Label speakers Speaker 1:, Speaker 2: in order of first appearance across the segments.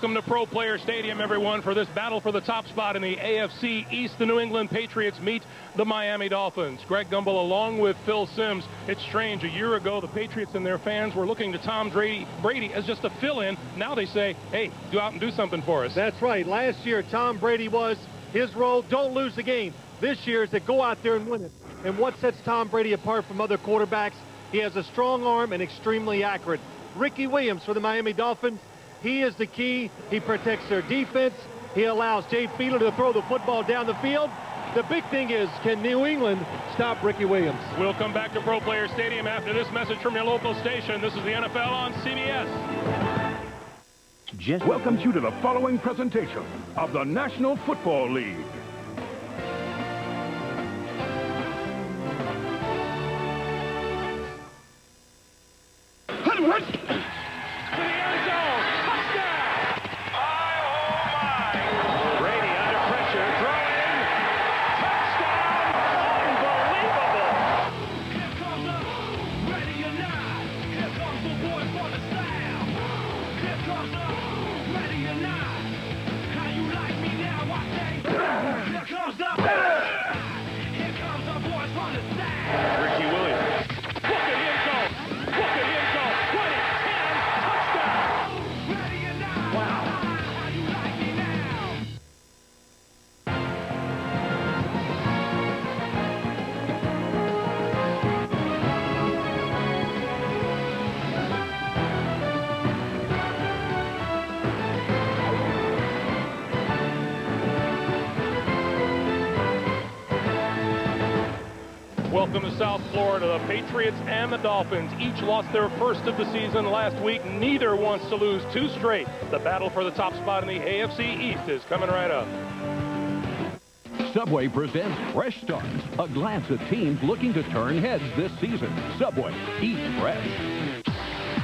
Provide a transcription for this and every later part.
Speaker 1: Welcome to Pro Player Stadium, everyone, for this battle for the top spot in the AFC East. The New England Patriots meet the Miami Dolphins. Greg Gumbel along with Phil Simms. It's strange. A year ago, the Patriots and their fans were looking to Tom Brady as just a fill-in. Now they say, hey, go out and do something for us.
Speaker 2: That's right. Last year, Tom Brady was his role, don't lose the game. This year is to go out there and win it. And what sets Tom Brady apart from other quarterbacks? He has a strong arm and extremely accurate. Ricky Williams for the Miami Dolphins. He is the key. He protects their defense. He allows Jay Fiedler to throw the football down the field. The big thing is, can New England stop Ricky Williams?
Speaker 1: We'll come back to Pro Player Stadium after this message from your local station. This is the NFL on CBS.
Speaker 3: Welcomes you to the following presentation of the National Football League.
Speaker 1: Welcome to South Florida. The Patriots and the Dolphins each lost their first of the season last week. Neither wants to lose two straight. The battle for the top spot in the AFC East is coming right up.
Speaker 4: Subway presents Fresh Starts, a glance at teams looking to turn heads this season. Subway, eat fresh.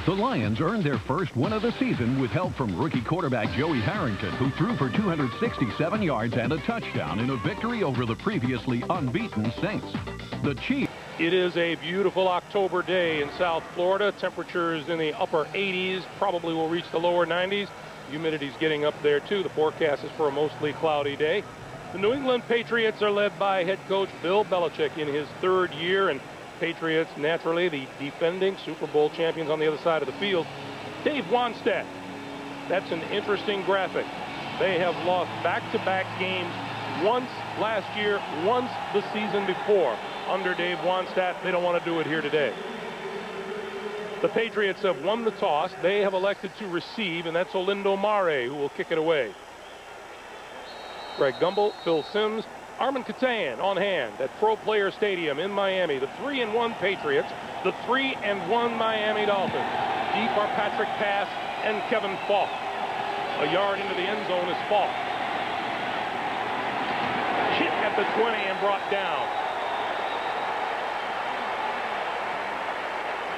Speaker 4: The Lions earned their first win of the season with help from rookie quarterback Joey Harrington, who threw for 267 yards and a touchdown in a victory over the previously unbeaten Saints. The Chiefs.
Speaker 1: It is a beautiful October day in South Florida. Temperatures in the upper 80s, probably will reach the lower 90s. Humidity's getting up there too. The forecast is for a mostly cloudy day. The New England Patriots are led by head coach Bill Belichick in his third year, and Patriots, naturally, the defending Super Bowl champions on the other side of the field. Dave Wannstedt. That's an interesting graphic. They have lost back-to-back games, once last year, once the season before. Under Dave Wannstedt, they don't want to do it here today. The Patriots have won the toss. They have elected to receive, and that's Olindo Mare, who will kick it away. Greg Gumbel, Phil Simms, Armin Katayan on hand at Pro Player Stadium in Miami. The 3-1 Patriots, the 3-1 Miami Dolphins. Deep are Patrick Pass and Kevin Falk. A yard into the end zone is Falk. Hit at the 20 and brought down.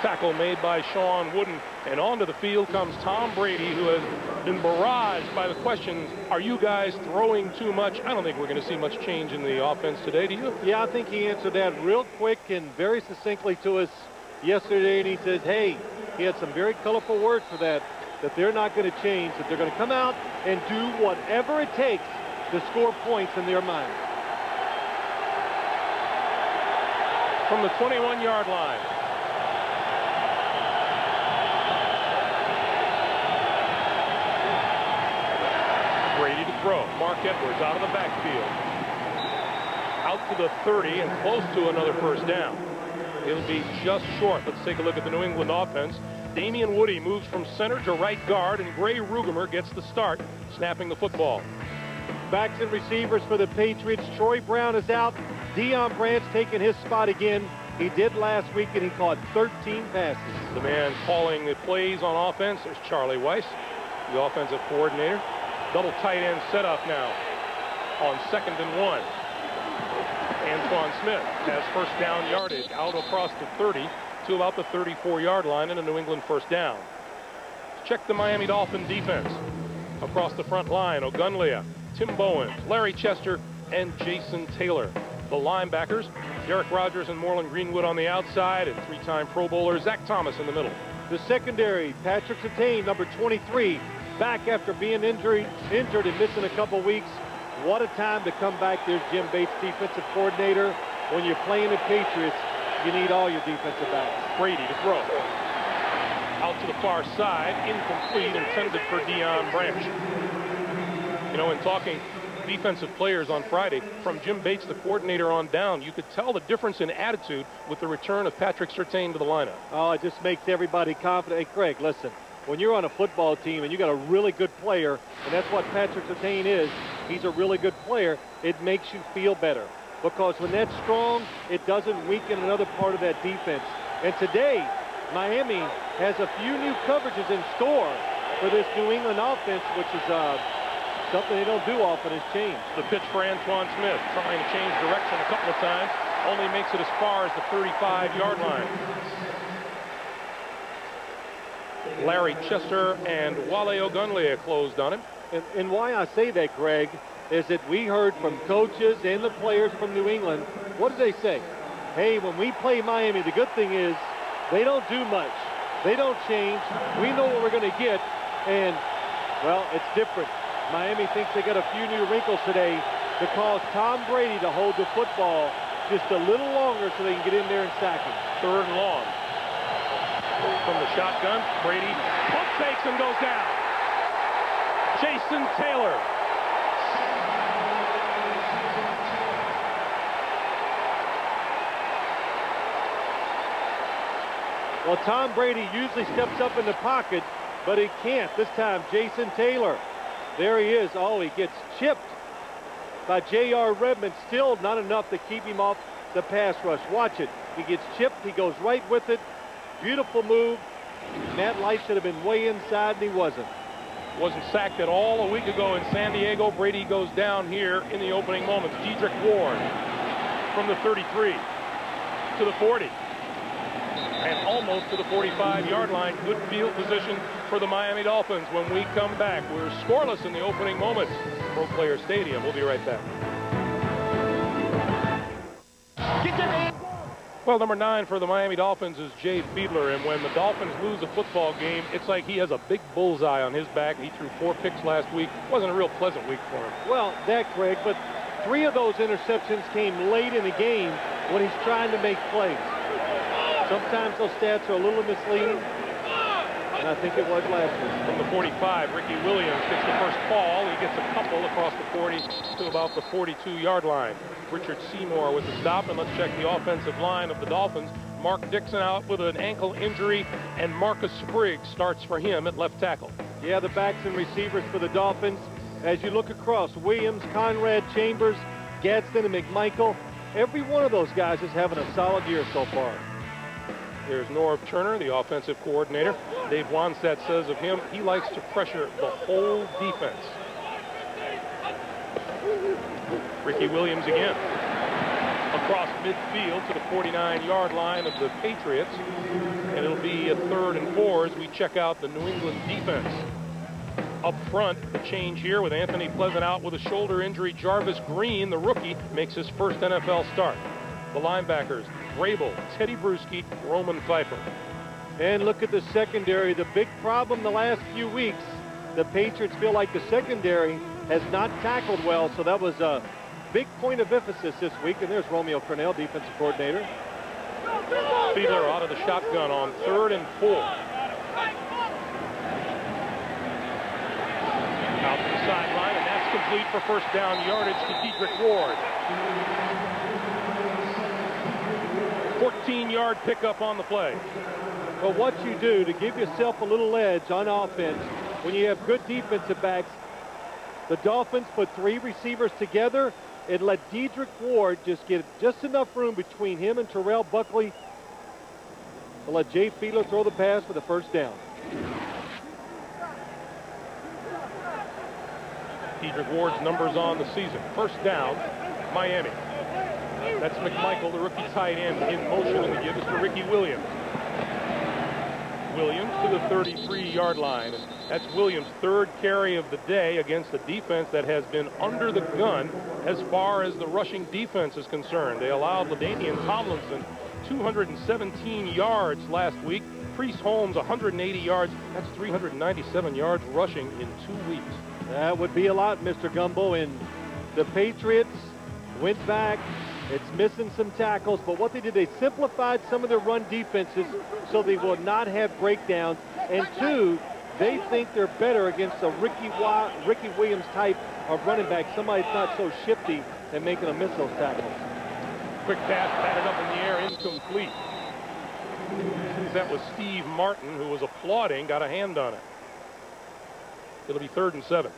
Speaker 1: Tackle made by Sean Wooden, and onto the field comes Tom Brady, who has been barraged by the questions, are you guys throwing too much? I don't think we're going to see much change in the offense today, do you?
Speaker 2: Yeah, I think he answered that real quick and very succinctly to us yesterday, and he says, hey, he had some very colorful words for that they're not going to change, that they're going to come out and do whatever it takes to score points in their mind.
Speaker 1: From the 21-yard line. Brady to throw. Mark Edwards out of the backfield. Out to the 30 and close to another first down. It'll be just short. Let's take a look at the New England offense. Damian Woody moves from center to right guard, and Gray Rugemer gets the start, snapping the football.
Speaker 2: Backs and receivers for the Patriots. Troy Brown is out. Deion Branch taking his spot again. He did last week, and he caught 13 passes.
Speaker 1: The man calling the plays on offense is Charlie Weiss, the offensive coordinator. Double tight end set up now on 2nd and 1. Antoine Smith has first down yardage out across the 30 to about the 34-yard line, and a New England first down. Check the Miami Dolphin defense. Across the front line, Ogunlea, Tim Bowens, Larry Chester, and Jason Taylor. The linebackers, Derek Rogers and Moreland Greenwood on the outside, and three-time Pro Bowler Zach Thomas in the middle.
Speaker 2: The secondary, Patrick Surtain, number 23, back after being injured and missing a couple weeks. What a time to come back. There's Jim Bates, defensive coordinator. When you're playing the Patriots, you need all your defensive backs.
Speaker 1: Brady to throw. Out to the far side, incomplete, intended for Deion Branch. You know, in talking defensive players on Friday, from Jim Bates, the coordinator, on down, you could tell the difference in attitude with the return of Patrick Surtain to the lineup.
Speaker 2: Oh, it just makes everybody confident. Hey, Craig, listen, when you're on a football team and you got a really good player, and that's what Patrick Surtain is, he's a really good player, it makes you feel better. Because when that's strong, it doesn't weaken another part of that defense. And today, Miami has a few new coverages in store for this New England offense, which is something they don't do often, is change.
Speaker 1: The pitch for Antoine Smith, trying to change direction a couple of times, only makes it as far as the 35-yard line. Larry Chester and Wale Ogunleye closed on him.
Speaker 2: And why I say that, Greg, is that we heard from coaches and the players from New England. What did they say? Hey, when we play Miami, the good thing is they don't do much. They don't change. We know what we're going to get. And, well, it's different. Miami thinks they got a few new wrinkles today to cause Tom Brady to hold the football just a little longer so they can get in there and sack him.
Speaker 1: 3rd and long. From the shotgun, Brady pump fakes and goes down. Jason Taylor.
Speaker 2: Well, Tom Brady usually steps up in the pocket, but he can't. This time, Jason Taylor. There he is. Oh, he gets chipped by J.R. Redmond. Still not enough to keep him off the pass rush. Watch it. He gets chipped. He goes right with it. Beautiful move. Matt Light should have been way inside, and he wasn't.
Speaker 1: Wasn't sacked at all a week ago in San Diego. Brady goes down here in the opening moments. Dedrick Ward from the 33 to the 40. And almost to the 45-yard line. Good field position for the Miami Dolphins. When we come back, we're scoreless in the opening moments. Pro Player Stadium. We'll be right back. Well, number 9 for the Miami Dolphins is Jay Fiedler, and when the Dolphins lose a football game, it's like he has a big bullseye on his back. He threw 4 picks last week. Wasn't a real pleasant week for him.
Speaker 2: Well, that, Craig, but 3 of those interceptions came late in the game when he's trying to make plays. Sometimes those stats are a little misleading, and I think it was last week.
Speaker 1: From the 45, Ricky Williams gets the first call. He gets a couple across the 40 to about the 42-yard line. Richard Seymour with the stop, and let's check the offensive line of the Dolphins. Mark Dixon out with an ankle injury, and Marcus Spriggs starts for him at left tackle.
Speaker 2: Yeah, the backs and receivers for the Dolphins. As you look across, Williams, Conrad, Chambers, Gadsden, and McMichael, every one of those guys is having a solid year so far.
Speaker 1: There's Norv Turner, the offensive coordinator. Dave Wanstead says of him, he likes to pressure the whole defense. Ricky Williams again. Across midfield to the 49-yard line of the Patriots. And it'll be a 3rd and 4 as we check out the New England defense. Up front, the change here with Anthony Pleasant out with a shoulder injury. Jarvis Green, the rookie, makes his first NFL start. The linebackers, Grable, Teddy Bruschi, Roman Pfeiffer.
Speaker 2: And look at the secondary. The big problem the last few weeks, the Patriots feel like the secondary has not tackled well, so that was a big point of emphasis this week. And there's Romeo Cornell, defensive coordinator.
Speaker 1: Fiedler out of the shotgun on 3rd and 4. Out to the sideline, and that's complete for first down yardage to Dedrick Ward. 14-yard pickup on the play.
Speaker 2: But what you do to give yourself a little edge on offense when you have good defensive backs, the Dolphins put 3 receivers together and let Dedrick Ward just get just enough room between him and Terrell Buckley to let Jay Fiedler throw the pass for the first down.
Speaker 1: Dedrick Ward's numbers on the season. First down, Miami. That's McMichael, the rookie tight end, in motion, and the give is to Ricky Williams. Williams to the 33-yard line. That's Williams' 3rd carry of the day against a defense that has been under the gun as far as the rushing defense is concerned. They allowed LaDainian Tomlinson 217 yards last week, Priest Holmes, 180 yards. That's 397 yards rushing in 2 weeks.
Speaker 2: That would be a lot, Mr. Gumbo. And the Patriots went back. It's missing some tackles, but what they did, they simplified some of their run defenses so they will not have breakdowns. And two, they think they're better against a Ricky Williams type of running back, somebody that's not so shifty and making them miss those tackles.
Speaker 1: Quick pass, batted up in the air, incomplete. That was Steve Martin, who was applauding, got a hand on it. It'll be 3rd and 7.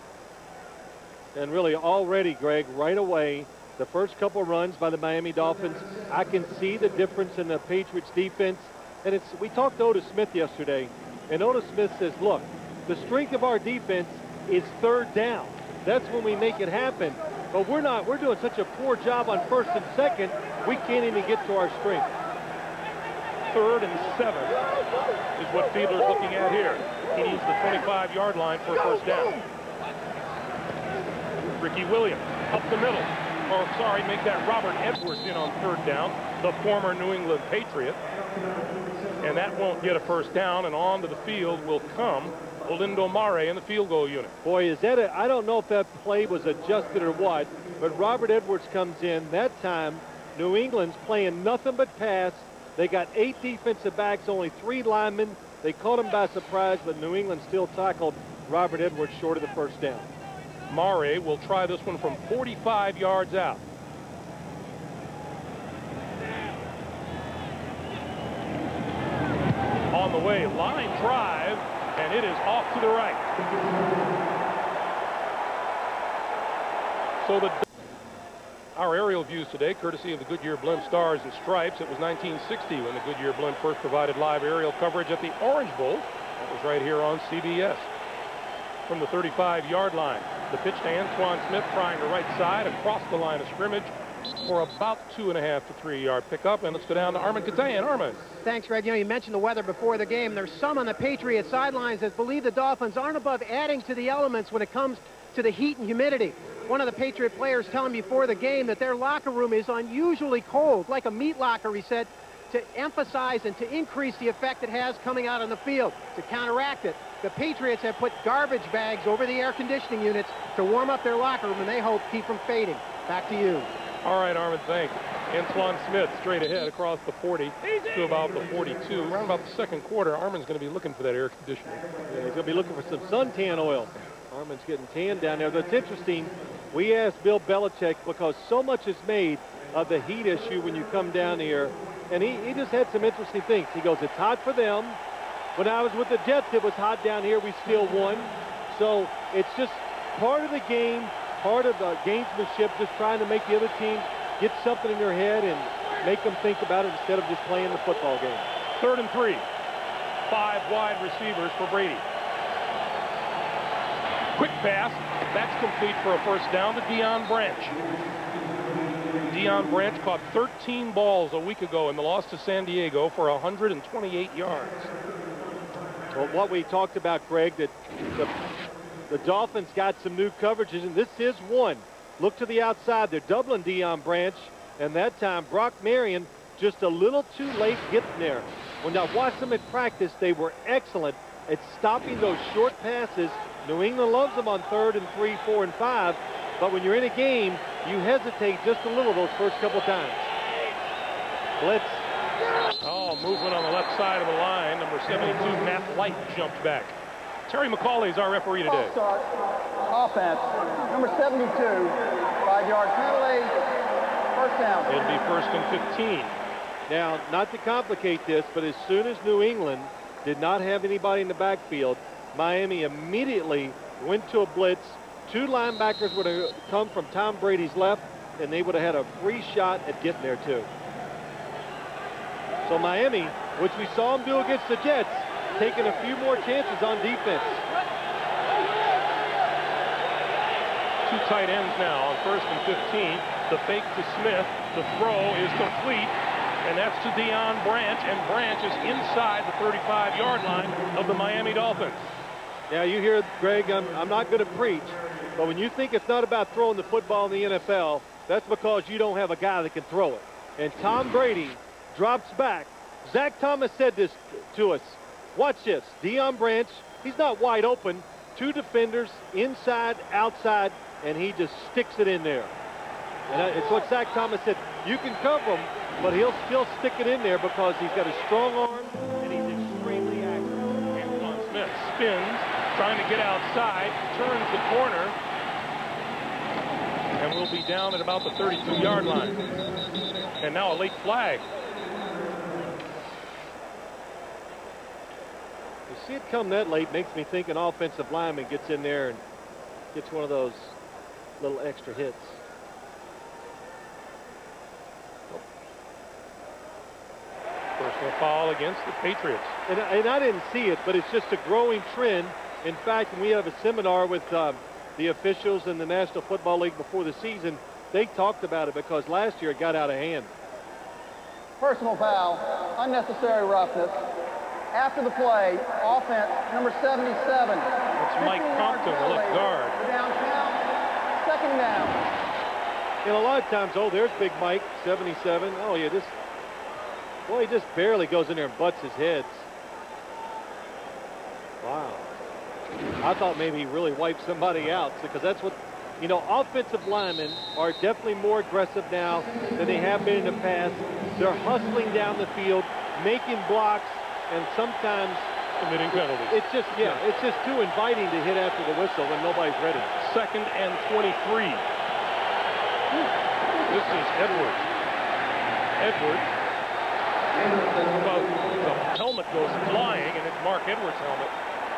Speaker 2: And really already, Greg, right away, the first couple runs by the Miami Dolphins, I can see the difference in the Patriots defense. And we talked to Otis Smith yesterday, and Otis Smith says, look, the strength of our defense is 3rd down. That's when we make it happen. But we're doing such a poor job on 1st and 2nd, we can't even get to our strength.
Speaker 1: 3rd and 7 is what Fiedler's looking at here. He needs the 25-yard line for a 1st down. Ricky Williams up the middle. Or, sorry, make that Robert Edwards in on 3rd down, the former New England Patriot. And that won't get a 1st down, and onto the field will come Olindo Mare in the field goal unit.
Speaker 2: Boy, is that I don't know if that play was adjusted or what, but Robert Edwards comes in. That time, New England's playing nothing but pass. They got 8 defensive backs, only 3 linemen. They caught him by surprise, but New England still tackled Robert Edwards short of the 1st down.
Speaker 1: Mare will try this one from 45 yards out. On the way, line drive, and it is off to the right. So our aerial views today, courtesy of the Goodyear Blimp Stars and Stripes. It was 1960 when the Goodyear Blimp first provided live aerial coverage at the Orange Bowl. That was right here on CBS. From the 35-yard line, the pitch to Antoine Smith, trying to right side across the line of scrimmage for about 2.5 to 3 yard pickup. And let's go down to Armin Katayan. Armin.
Speaker 5: Thanks, Greg. You know, you mentioned the weather before the game. There's some on the Patriots sidelines that believe the Dolphins aren't above adding to the elements when it comes to the heat and humidity. One of the Patriot players telling me before the game that their locker room is unusually cold, like a meat locker, he said, to emphasize and to increase the effect it has coming out on the field. To counteract it, the Patriots have put garbage bags over the air conditioning units to warm up their locker room, and they hope keep from fading. Back to you.
Speaker 1: All right, Armin, thanks. Antoine Smith straight ahead across the 40 to about the 42. Around about the 2nd quarter, Armin's going to be looking for that air conditioning.
Speaker 2: Yeah, he's going to be looking for some suntan oil. Armin's getting tan down there. That's interesting. We asked Bill Belichick because so much is made of the heat issue when you come down here. And he just had some interesting things. He goes, it's hot for them. When I was with the Jets, it was hot down here. We still won. So it's just part of the game, part of the gamesmanship, just trying to make the other team get something in their head and make them think about it instead of just playing the football game.
Speaker 1: 3rd and 3. 5 wide receivers for Brady. Quick pass. That's complete for a 1st down to Deion Branch. Deion Branch caught 13 balls a week ago in the loss to San Diego for 128 yards.
Speaker 2: Well, what we talked about, Greg, that the Dolphins got some new coverages, and this is one. Look to the outside. They're doubling Deion Branch, and that time Brock Marion just a little too late getting there. When I watched them at practice, they were excellent at stopping those short passes. New England loves them on 3rd and 3, 4, and 5. But when you're in a game, you hesitate just a little those first couple times. Blitz.
Speaker 1: Oh, movement on the left side of the line. Number 72, Matt White, jumped back. Terry McCauley is our referee today.
Speaker 6: Start. Offense. Number 72, 5-yard penalty. 1st down.
Speaker 1: It'll be 1st and 15.
Speaker 2: Now, not to complicate this, but as soon as New England did not have anybody in the backfield, Miami immediately went to a blitz. 2 linebackers would have come from Tom Brady's left, and they would have had a free shot at getting there, too. So Miami, which we saw them do against the Jets, taking a few more chances on defense.
Speaker 1: 2 tight ends now on 1st and 15. The fake to Smith. The throw is complete, and that's to Deion Branch, and Branch is inside the 35-yard line of the Miami Dolphins.
Speaker 2: Now, you hear, Greg, I'm not going to preach, but when you think it's not about throwing the football in the NFL, that's because you don't have a guy that can throw it. And Tom Brady drops back. Zach Thomas said this to us. Watch this. Deion Branch, he's not wide open. 2 defenders, inside, outside, and he just sticks it in there. And it's what Zach Thomas said. You can cover him, but he'll still stick it in there because he's got a strong arm and he's extremely accurate.
Speaker 1: Antoine Smith spins, trying to get outside, turns the corner, and will be down at about the 32-yard line. And now a late flag.
Speaker 2: You see it come that late, makes me think an offensive lineman gets in there and gets one of those little extra hits.
Speaker 1: Personal foul against the Patriots.
Speaker 2: And I didn't see it, but it's just a growing trend. In fact, when we have a seminar with the officials in the National Football League before the season, they talked about it because last year it got out of hand.
Speaker 6: Personal foul, unnecessary roughness. After the play, offense, number 77.
Speaker 1: That's Mike Compton, the left guard.
Speaker 6: Downtown, 2nd down.
Speaker 2: And a lot of times, oh, there's Big Mike, 77. Oh, yeah, well, he just barely goes in there and butts his heads. Wow. I thought maybe he really wiped somebody out because that's what, you know, offensive linemen are definitely more aggressive now than they have been in the past. They're hustling down the field, making blocks, and sometimes
Speaker 1: committing penalties.
Speaker 2: It's just, yeah, it's just too inviting to hit after the whistle when nobody's ready.
Speaker 1: 2nd and 23. This is Edwards. The helmet goes flying, and it's Mark Edwards' helmet.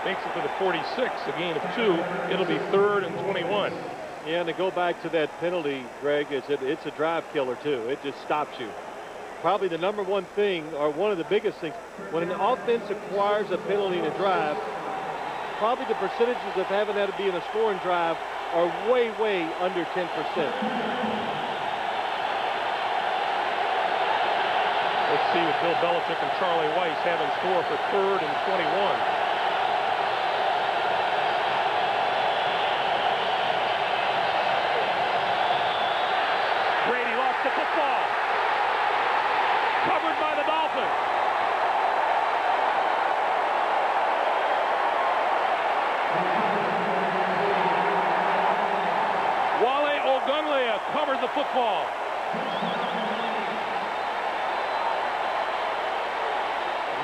Speaker 1: Makes it to the 46, a gain of 2. It'll be 3rd and 21.
Speaker 2: Yeah, and to go back to that penalty, Greg, it's a drive killer, too. It just stops you. Probably the number one thing, or one of the biggest things, when an offense acquires a penalty in a drive, probably the percentages of having that to be in a scoring drive are way, way under 10%.
Speaker 1: Let's see what Bill Belichick and Charlie Weiss have in store for 3rd and 21. Brady lost the football. Covered by the Dolphins. Wale Ogunleye covered the football.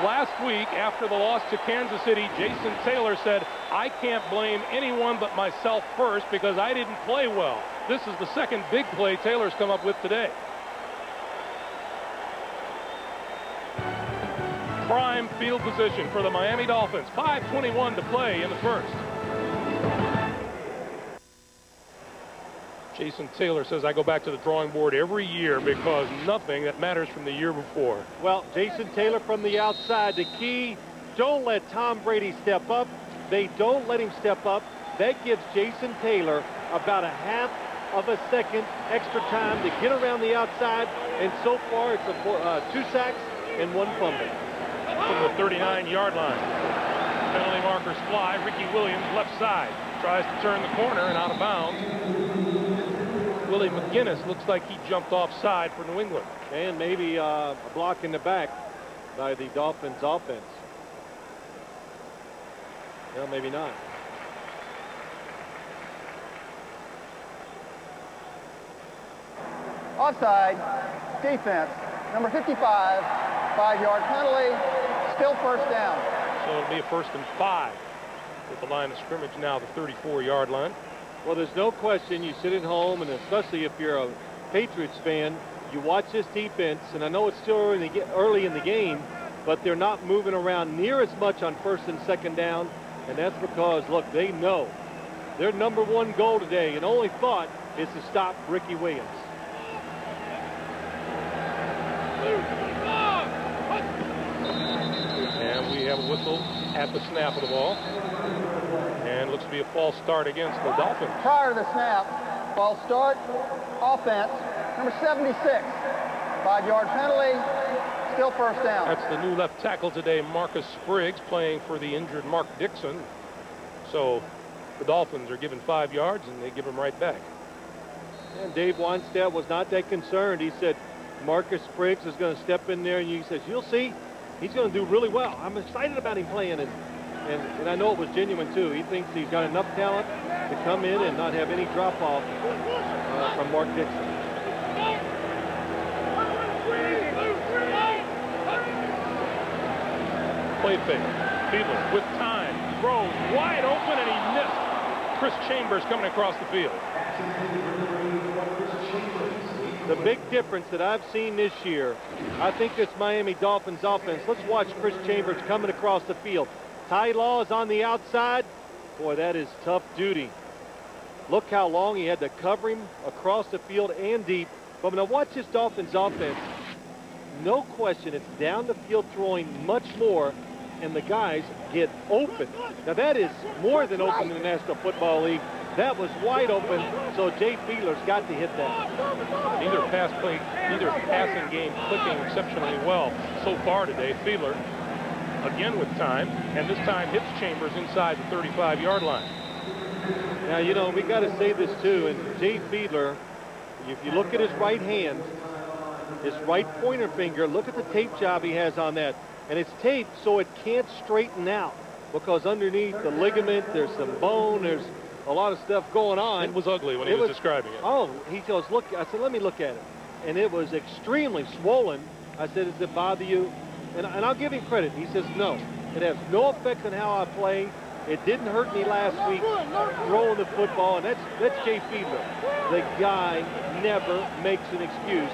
Speaker 1: Last week, after the loss to Kansas City, Jason Taylor said, I can't blame anyone but myself first because I didn't play well. This is the 2nd big play Taylor's come up with today. Prime field position for the Miami Dolphins. 5:21 to play in the first. Jason Taylor says, I go back to the drawing board every year because nothing that matters from the year before.
Speaker 2: Well, Jason Taylor from the outside. The key, don't let Tom Brady step up. They don't let him step up. That gives Jason Taylor about a half of a second extra time to get around the outside. And so far, it's 2 sacks and 1 fumble.
Speaker 1: From the 39-yard line. Penalty markers fly. Ricky Williams left side. Tries to turn the corner and out of bounds. Willie McGinnis looks like he jumped offside for New England.
Speaker 2: And maybe a block in the back by the Dolphins offense. Well, maybe not.
Speaker 6: Offside, defense, number 55, 5-yard penalty, still 1st down.
Speaker 1: So it'll be a 1st and 5 with the line of scrimmage now the 34-yard line.
Speaker 2: Well, there's no question you sit at home, and especially if you're a Patriots fan, you watch this defense, and I know it's still early in the game, but they're not moving around near as much on 1st and 2nd down, and that's because, look, they know their number 1 goal today and only thought is to stop Ricky Williams.
Speaker 1: And we have a whistle at the snap of the ball. And looks to be a false start against the Dolphins.
Speaker 6: Prior to the snap, false start, offense, number 76, 5-yard penalty, still 1st down.
Speaker 1: That's the new left tackle today, Marcus Spriggs, playing for the injured Mark Dixon. So the Dolphins are given 5 yards, and they give them right back.
Speaker 2: And Dave Wannstedt was not that concerned. He said Marcus Spriggs is going to step in there, and he says, you'll see, he's going to do really well. I'm excited about him playing, and I know it was genuine too. He thinks he's got enough talent to come in and not have any drop-off from Mark Dixon.
Speaker 1: Play fake. Fiedler with time. Throws wide open, and he missed. Chris Chambers coming across the field.
Speaker 2: The big difference that I've seen this year, I think this Miami Dolphins offense, let's watch Chris Chambers coming across the field. Ty Law is on the outside. Boy, that is tough duty. Look how long he had to cover him across the field and deep. But now watch this Dolphins offense. No question, it's down the field throwing much more, and the guys get open. Now that is more than open in the National Football League. That was wide open, so Jay Fiedler's got to hit that.
Speaker 1: Neither passing game clicking exceptionally well so far today. Fiedler again with time, and this time hits Chambers inside the 35-yard line.
Speaker 2: Now, you know, we got to say this too, and Jay Fiedler, if you look at his right hand, his right pointer finger, look at the tape job he has on that. And it's taped so it can't straighten out, because underneath the ligament, there's some bone, there's a lot of stuff going on.
Speaker 1: It was ugly when he was describing it.
Speaker 2: Oh, he goes, look, I said, let me look at it. And it was extremely swollen. I said, does it bother you? And I'll give him credit. He says, no, it has no effect on how I play. It didn't hurt me last week throwing the football, and that's Jay Fiedler. The guy never makes an excuse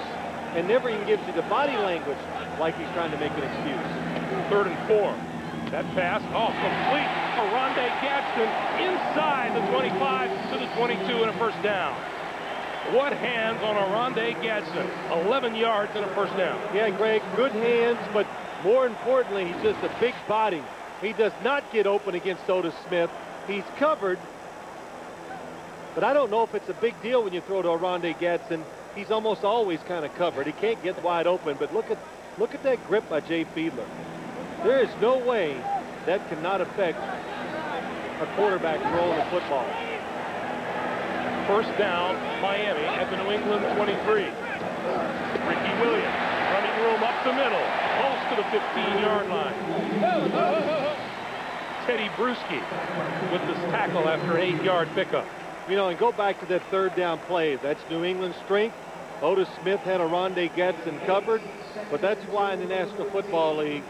Speaker 2: and never even gives you the body language like he's trying to make an excuse.
Speaker 1: 3rd and 4. That pass, complete. Oronde Gadsden inside the 25 to the 22 and a first down. What hands on Oronde Gadsden? 11 yards and a first down.
Speaker 2: Yeah, Greg, good hands, but more importantly, he's just a big body. He does not get open against Otis Smith. He's covered, but I don't know if it's a big deal when you throw to Oronde Gadsden. He's almost always kind of covered. He can't get wide open, but look at that grip by Jay Fiedler. There is no way that cannot affect a quarterback throwing the football.
Speaker 1: First down, Miami at the New England 23. Ricky Williams running room up the middle, close to the 15-yard line. Teddy Bruschi with this tackle after an 8-yard pickup.
Speaker 2: You know, and go back to that 3rd down play. That's New England's strength. Otis Smith had Oronde Gadsden covered, but that's why in the National Football League,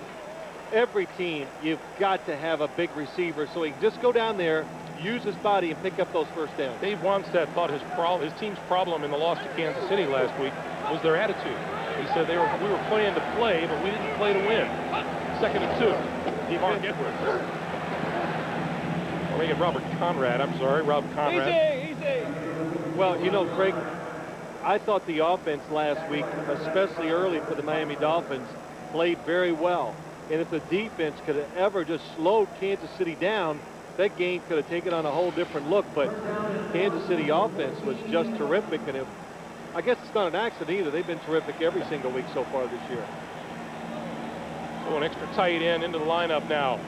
Speaker 2: every team, you've got to have a big receiver so he can just go down there, use his body, and pick up those first downs.
Speaker 1: Dave Wannstedt thought his team's problem in the loss to Kansas City last week was their attitude. He said we were playing to play, but we didn't play to win. 2nd and 2. Mark Edwards. Or make it Robert Conrad. I'm sorry, Rob Conrad.
Speaker 6: Easy.
Speaker 2: Well, you know, Craig, I thought the offense last week, especially early for the Miami Dolphins, played very well. And if the defense could have ever just slowed Kansas City down, that game could have taken on a whole different look. But Kansas City offense was just terrific. And I guess it's not an accident either. They've been terrific every single week so far this year.
Speaker 1: So an extra tight end into the lineup now.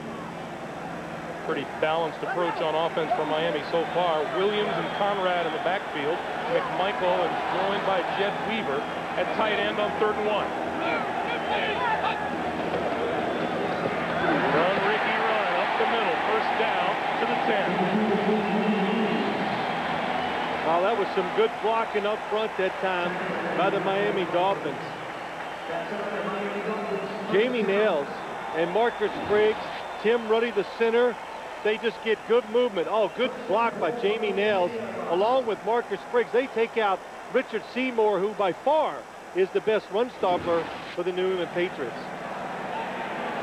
Speaker 1: Pretty balanced approach on offense for Miami so far. Williams and Conrad in the backfield. McMichael and joined by Jed Weaver at tight end on 3rd and 1. Run, Ricky, run up the middle. First down to the 10.
Speaker 2: Wow, that was some good blocking up front that time by the Miami Dolphins. Jamie Nails and Marcus Briggs, Tim Ruddy, the center. They just get good movement. Oh, good block by Jamie Nails along with Marcus Briggs. They take out Richard Seymour, who by far is the best run stopper for the New England Patriots.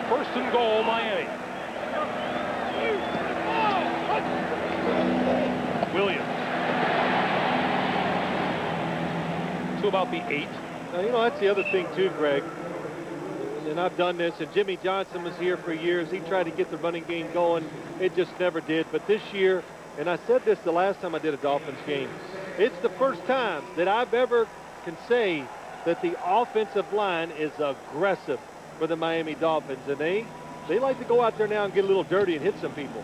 Speaker 1: 1st and goal, Miami. Williams. To about the 8.
Speaker 2: Now, you know, that's the other thing too, Greg. And I've done this, and Jimmy Johnson was here for years. He tried to get the running game going. It just never did. But this year, and I said this the last time I did a Dolphins game, it's the first time that I've ever can say that the offensive line is aggressive for the Miami Dolphins. And they like to go out there now and get a little dirty and hit some people.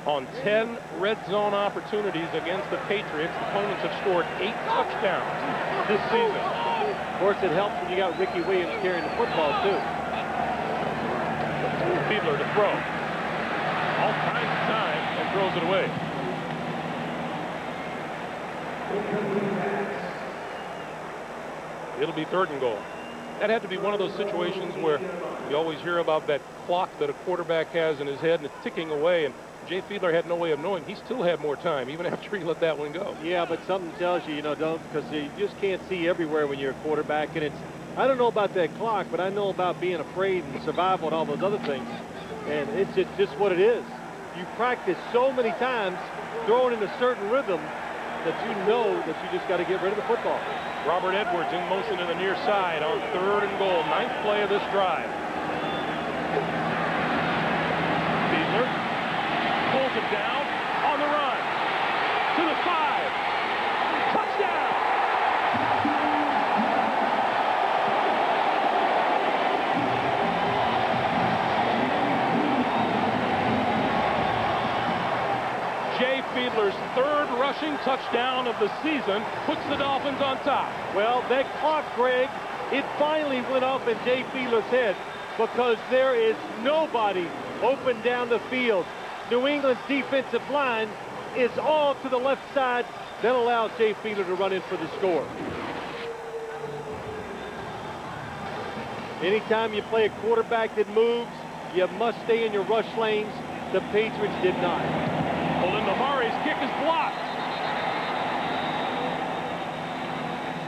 Speaker 1: On 10 red zone opportunities against the Patriots, opponents have scored 8 touchdowns this season.
Speaker 2: Of course, it helps when you got Ricky Williams carrying the football, too.
Speaker 1: Fiedler to throw. All kinds of time and throws it away. It'll be 3rd and goal. That had to be one of those situations where you always hear about that clock that a quarterback has in his head and it's ticking away, and Jay Fiedler had no way of knowing he still had more time even after he let that one go.
Speaker 2: Yeah, but something tells you, don't, because you just can't see everywhere when you're a quarterback. And I don't know about that clock, but I know about being afraid and survival and all those other things. And it's just what it is. You practice so many times throwing in a certain rhythm that you know that you just got to get rid of the football.
Speaker 1: Robert Edwards in motion to the near side on 3rd and goal. 9th play of this drive. Fiedler pulls it down on the run to the 5. Touchdown! Jay Fiedler's 3rd rushing touchdown of the season puts the Dolphins on top.
Speaker 2: Well, that clock, Greg, it finally went up in Jay Fiedler's head because there is nobody open down the field. New England's defensive line is all to the left side. That allows Jay Fiedler to run in for the score. Anytime you play a quarterback that moves, you must stay in your rush lanes. The Patriots did not.
Speaker 1: Mahari's kick is blocked.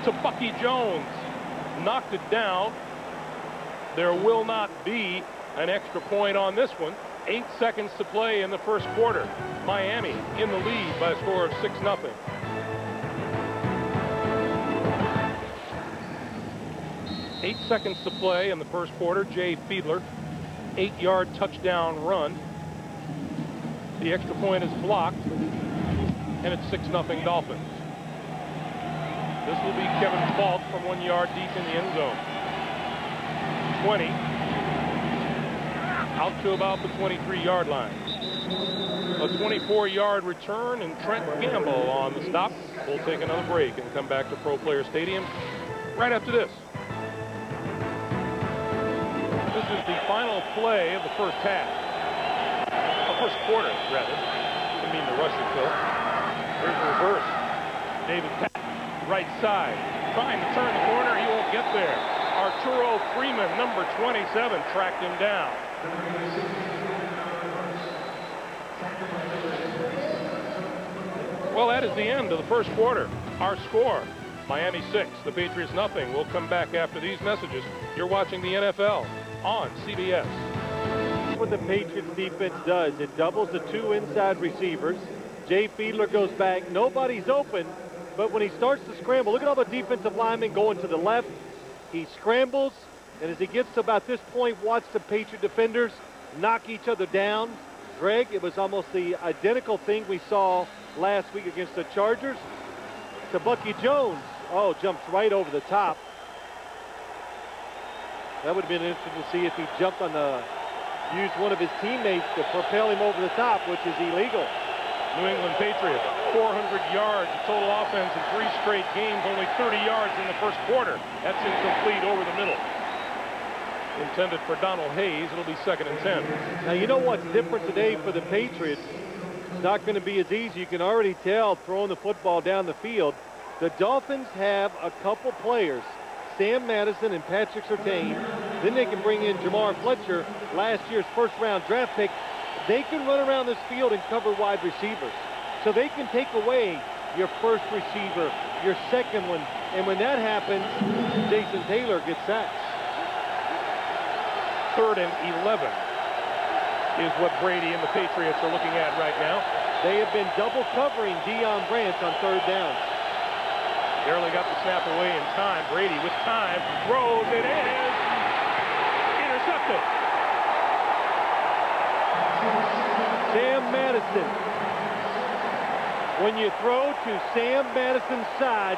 Speaker 1: To Bucky Jones. Knocked it down. There will not be an extra point on this one. 8 seconds to play in the 1st quarter. Miami in the lead by a score of 6-0. Eight seconds to play in the 1st quarter. Jay Fiedler, 8-yard touchdown run. The extra point is blocked, and it's 6-0 Dolphins. This will be Kevin Falk from 1 yard deep in the end zone. 20. Out to about the 23-yard line. A 24-yard return, and Trent Gamble on the stop. We'll take another break and come back to Pro Player Stadium right after this. This is the final play of the 1st half. 1st quarter, rather. I mean the rushing kill. Here's the reverse. David Patton, right side. Trying to turn the corner. He won't get there. Arturo Freeman, number 27, tracked him down. Well, that is the end of the 1st quarter. Our score, Miami 6, the Patriots nothing. We'll come back after these messages. You're watching the NFL on CBS.
Speaker 2: What the Patriots defense does, it doubles the 2 inside receivers. Jay Fiedler goes back, nobody's open, but when he starts to scramble, look at all the defensive linemen going to the left. He scrambles, and as he gets to about this point, watch the Patriot defenders knock each other down. Greg, it was almost the identical thing we saw last week against the Chargers. To Bucky Jones, jumps right over the top. That would have been interesting to see if he jumped on used one of his teammates to propel him over the top, which is illegal.
Speaker 1: New England Patriots, 400 yards of total offense in 3 straight games, only 30 yards in the 1st quarter. That's incomplete over the middle. Intended for Donald Hayes. It'll be 2nd and 10.
Speaker 2: Now, you know what's different today for the Patriots? It's not going to be as easy. You can already tell throwing the football down the field. The Dolphins have a couple players, Sam Madison and Patrick Surtain. Then they can bring in Jamar Fletcher, last year's 1st-round draft pick. They can run around this field and cover wide receivers. So they can take away your 1st receiver, your 2nd one. And when that happens, Jason Taylor gets sacked.
Speaker 1: 3rd and 11 is what Brady and the Patriots are looking at right now.
Speaker 2: They have been double covering Deion Branch on 3rd down.
Speaker 1: Barely got the snap away in time. Brady with time throws. It is intercepted.
Speaker 2: Sam Madison. When you throw to Sam Madison's side,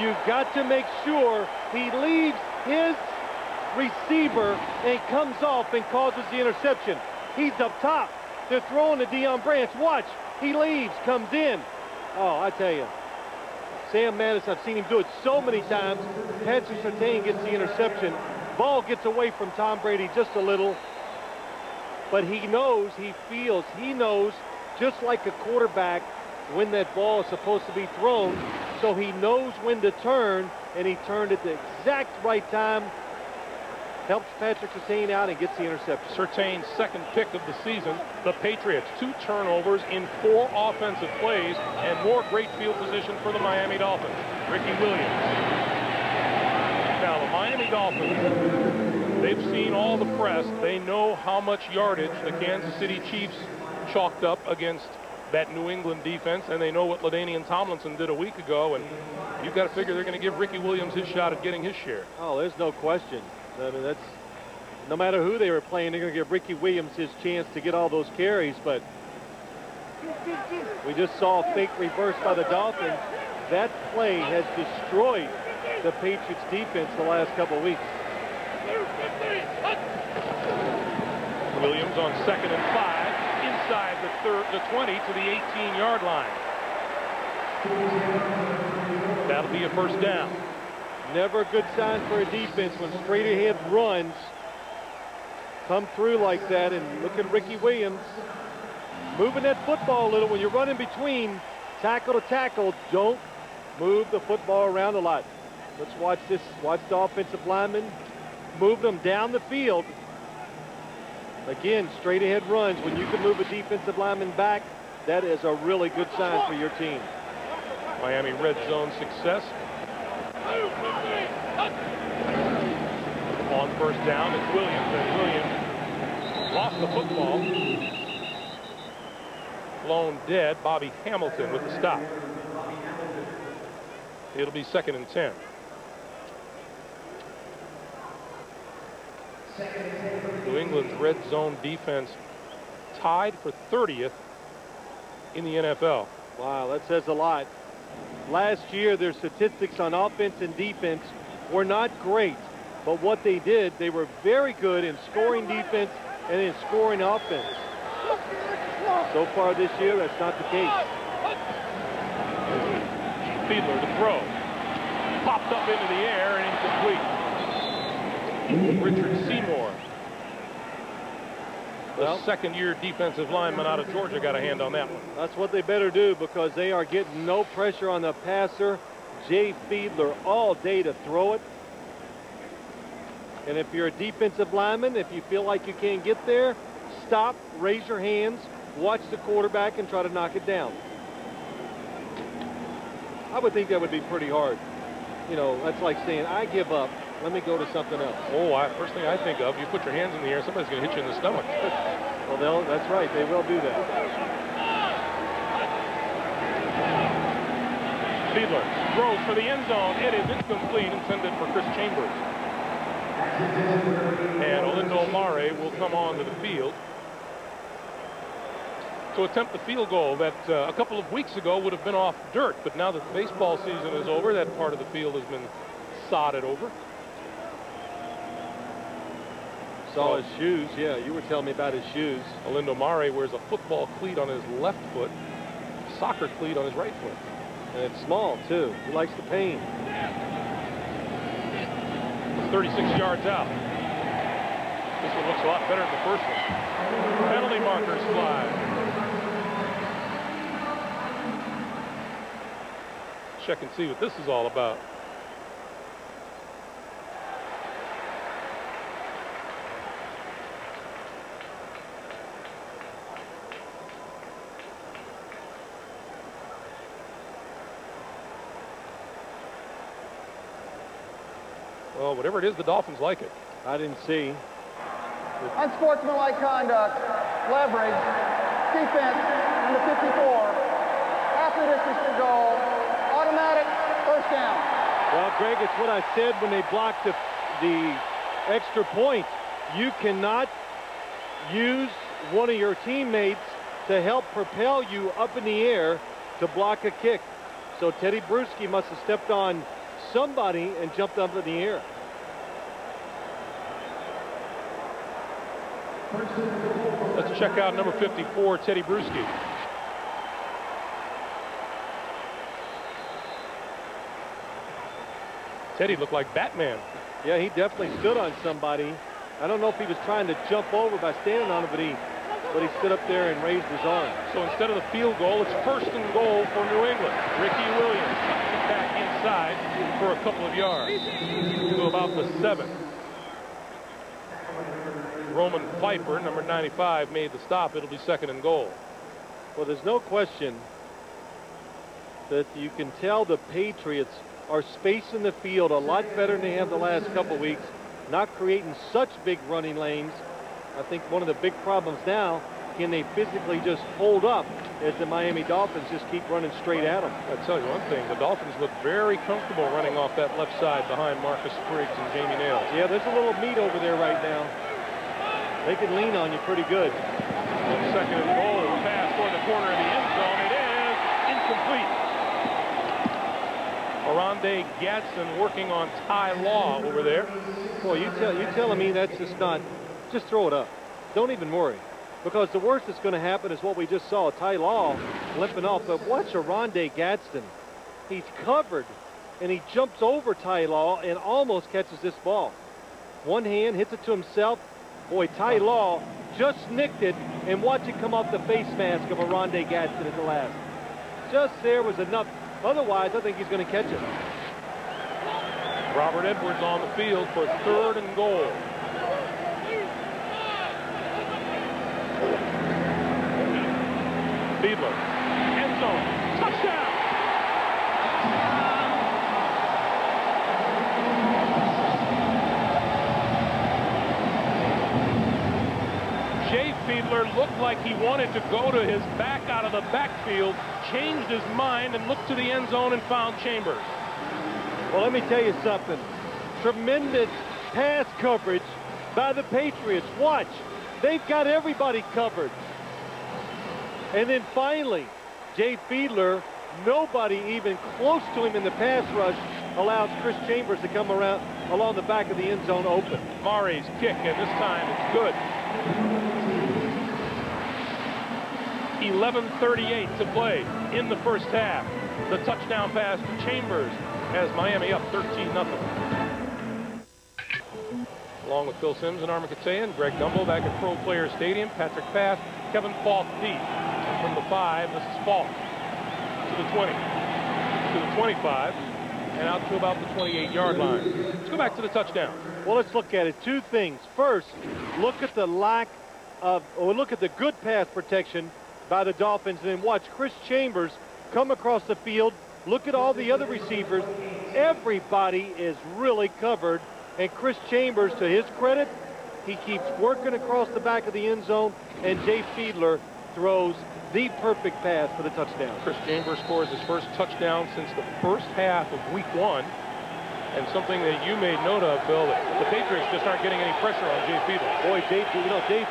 Speaker 2: you've got to make sure he leaves his receiver and comes off and causes the interception. He's up top. They're throwing to Deion Branch. Watch. He leaves, comes in. Oh, I tell you. Sam Madison, I've seen him do it so many times. Patrick Surtain gets the interception. Ball gets away from Tom Brady just a little. but he knows, he feels, he knows, just like a quarterback, when that ball is supposed to be thrown. So he knows when to turn, and he turned at the exact right time. Helps Patrick Surtain out and gets the interception.
Speaker 1: Surtain's second pick of the season. The Patriots, 2 turnovers in 4 offensive plays, and more great field position for the Miami Dolphins. Ricky Williams. Now, the Miami Dolphins, they've seen all the press. They know how much yardage the Kansas City Chiefs chalked up against that New England defense, and they know what LaDainian Tomlinson did a week ago, and you've got to figure they're going to give Ricky Williams his shot at getting his share.
Speaker 2: Oh, there's no question. I mean, that's no matter who they were playing, they're going to give Ricky Williams his chance to get all those carries. But we just saw a fake reverse by the Dolphins. That play has destroyed the Patriots defense the last couple of weeks.
Speaker 1: Williams on 2nd and 5 inside the 20 to the 18-yard line. That'll be a first down.
Speaker 2: Never a good sign for a defense when straight ahead runs come through like that. And look at Ricky Williams moving that football a little. When you're running between tackle to tackle, don't move the football around a lot. Let's watch this. Watch the offensive lineman move them down the field. Again, straight ahead runs. When you can move a defensive lineman back, that is a really good sign for your team.
Speaker 1: Miami red zone success. On first down, it's Williams, and Williams lost the football. Blown dead. Bobby Hamilton with the stop. It'll be 2nd and 10. New England's red zone defense tied for 30th in the NFL.
Speaker 2: Wow, that says a lot. Last year, their statistics on offense and defense were not great, but what they did, they were very good in scoring defense and in scoring offense. So far this year, that's not the case.
Speaker 1: Fiedler to throw. Popped up into the air and incomplete. Richard Seymour, the second-year defensive lineman out of Georgia, got a hand on that one.
Speaker 2: That's what they better do, because they are getting no pressure on the passer. Jay Fiedler all day to throw it. And if you're a defensive lineman, if you feel like you can't get there, stop, raise your hands, watch the quarterback, and try to knock it down. I would think that would be pretty hard. You know, that's like saying, I give up. Let me go to something else.
Speaker 1: Oh, first thing I think of, you put your hands in the air, somebody's going to hit you in the stomach.
Speaker 2: Well, that's right. They will do that.
Speaker 1: Fiedler throws for the end zone. It is incomplete, intended for Chris Chambers. And Olindo Mare will come onto the field to attempt the field goal that a couple of weeks ago would have been off dirt. But now that the baseball season is over, that part of the field has been sodded over.
Speaker 2: Saw his shoes. Yeah, you were telling me about his shoes.
Speaker 1: Olindo Mare wears a football cleat on his left foot, soccer cleat on his right foot.
Speaker 2: And it's small, too. He likes the pain.
Speaker 1: 36 yards out. This one looks a lot better than the first one. Penalty markers fly. Check and see what this is all about. Well, whatever it is, the Dolphins like it.
Speaker 2: I didn't see.
Speaker 6: Unsportsmanlike conduct, leverage, defense, number 54. After this is the goal, automatic first down.
Speaker 2: Well, Greg, it's what I said when they blocked the extra point. You cannot use one of your teammates to help propel you up in the air to block a kick. So Teddy Bruschi must have stepped on somebody and jumped up in the air.
Speaker 1: Let's check out number 54, Teddy Bruschi. Teddy looked like Batman.
Speaker 2: Yeah, he definitely stood on somebody. I don't know if he was trying to jump over by standing on it, but he stood up there and raised his arm.
Speaker 1: So instead of the field goal, it's 1st and goal for New England. Ricky Williams cuts it back inside for a couple of yards to about the 7. Roman Piper, number 95, made the stop. It'll be 2nd and goal.
Speaker 2: Well, there's no question that you can tell the Patriots are spacing the field a lot better than they have the last couple weeks, not creating such big running lanes. I think one of the big problems now, can they physically just hold up as the Miami Dolphins just keep running straight at them?
Speaker 1: I'll tell you one thing, the Dolphins look very comfortable running off that left side behind Marcus Spriggs and Jamie Nails.
Speaker 2: Yeah, there's a little meat over there right now. They can lean on you pretty good.
Speaker 1: 2nd and goal, pass toward the corner of the end zone. It is incomplete. Oronde Gadsden working on Ty Law over there.
Speaker 2: Boy, you telling me that's just throw it up. Don't even worry. Because the worst that's going to happen is what we just saw, Ty Law limping off. But watch Oronde Gadsden. He's covered, and he jumps over Ty Law and almost catches this ball. One hand, hits it to himself. Boy, Ty Law just nicked it, and watch it come off the face mask of Oronde Gadsden at the last. Just there was enough. Otherwise, I think he's going to catch it.
Speaker 1: Robert Edwards on the field for 3rd and goal. Fiedler, end zone, touchdown! Jay Fiedler looked like he wanted to go to his back out of the backfield, changed his mind, and looked to the end zone and found Chambers.
Speaker 2: Well, let me tell you something. Tremendous pass coverage by the Patriots. Watch. They've got everybody covered. And then finally, Jay Fiedler, nobody even close to him in the pass rush, allows Chris Chambers to come around along the back of the end zone open.
Speaker 1: Murray's kick, and this time it's good. 11:38 to play in the first half. The touchdown pass to Chambers has Miami up 13-0. Along with Phil Simms and Armin Katayan, Greg Gumbel back at Pro Player Stadium, Patrick Pass, Kevin Falk deep. From the 5, this is Falk to the 20, to the 25, and out to about the 28-yard line. Let's go back to the touchdown.
Speaker 2: Well, let's look at it. Two things. First, look at the look at the good pass protection by the Dolphins, and then watch Chris Chambers come across the field. Look at all the other receivers. Everybody is really covered, and Chris Chambers, to his credit, he keeps working across the back of the end zone, and Jay Fiedler throws the perfect pass for the touchdown.
Speaker 1: Chris Chambers scores his first touchdown since the first half of week 1. And something that you made note of, Bill, that the Patriots just aren't getting any pressure on Jay Fiedler.
Speaker 2: Boy, Jay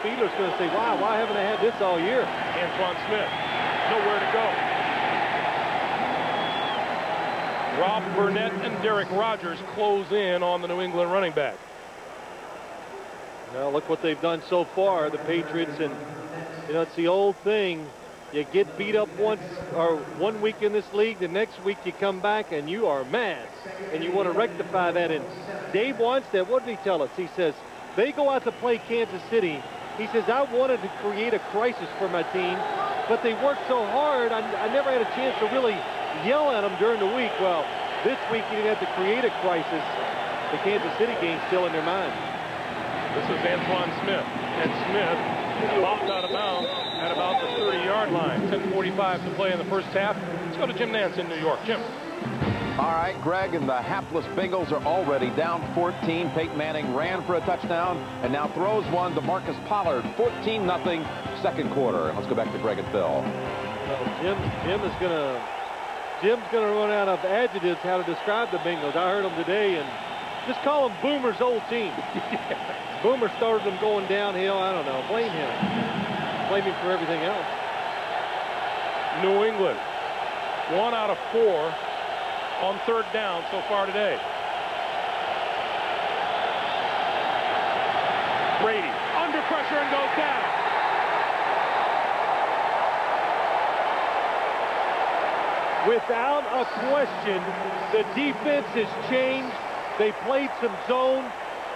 Speaker 2: Fiedler's going to say, wow, why haven't I had this all year?
Speaker 1: Antoine Smith, nowhere to go. Rob Burnett and Derek Rogers close in on the New England running back.
Speaker 2: Now look what they've done so far, the Patriots, and it's the old thing. You get beat up once or 1 week in this league, the next week you come back and you are mad, and you want to rectify that. And Dave wants that. What did he tell us? He says they go out to play Kansas City. He says, I wanted to create a crisis for my team, but they worked so hard, I never had a chance to really yell at them during the week. Well, this week you didn't have to create a crisis. The Kansas City game's still in their mind.
Speaker 1: This is Antoine Smith, and Smith bopped out of bounds at about the 30-yard line. 10:45 to play in the first half. Let's go to Jim Nantz in New York. Jim.
Speaker 7: All right, Greg, and the hapless Bengals are already down 14. Peyton Manning ran for a touchdown and now throws one to Marcus Pollard. 14-0, second quarter. And let's go back to Greg and Phil.
Speaker 2: Well, Jim's gonna run out of adjectives how to describe the Bengals. I heard him today, and just call them Boomer's old team. Boomer started them going downhill. I don't know. Blame him. Blame him for everything else.
Speaker 1: New England, 1 out of 4 on third down so far today. Brady under pressure and goes down.
Speaker 2: Without a question, the defense has changed. They played some zone.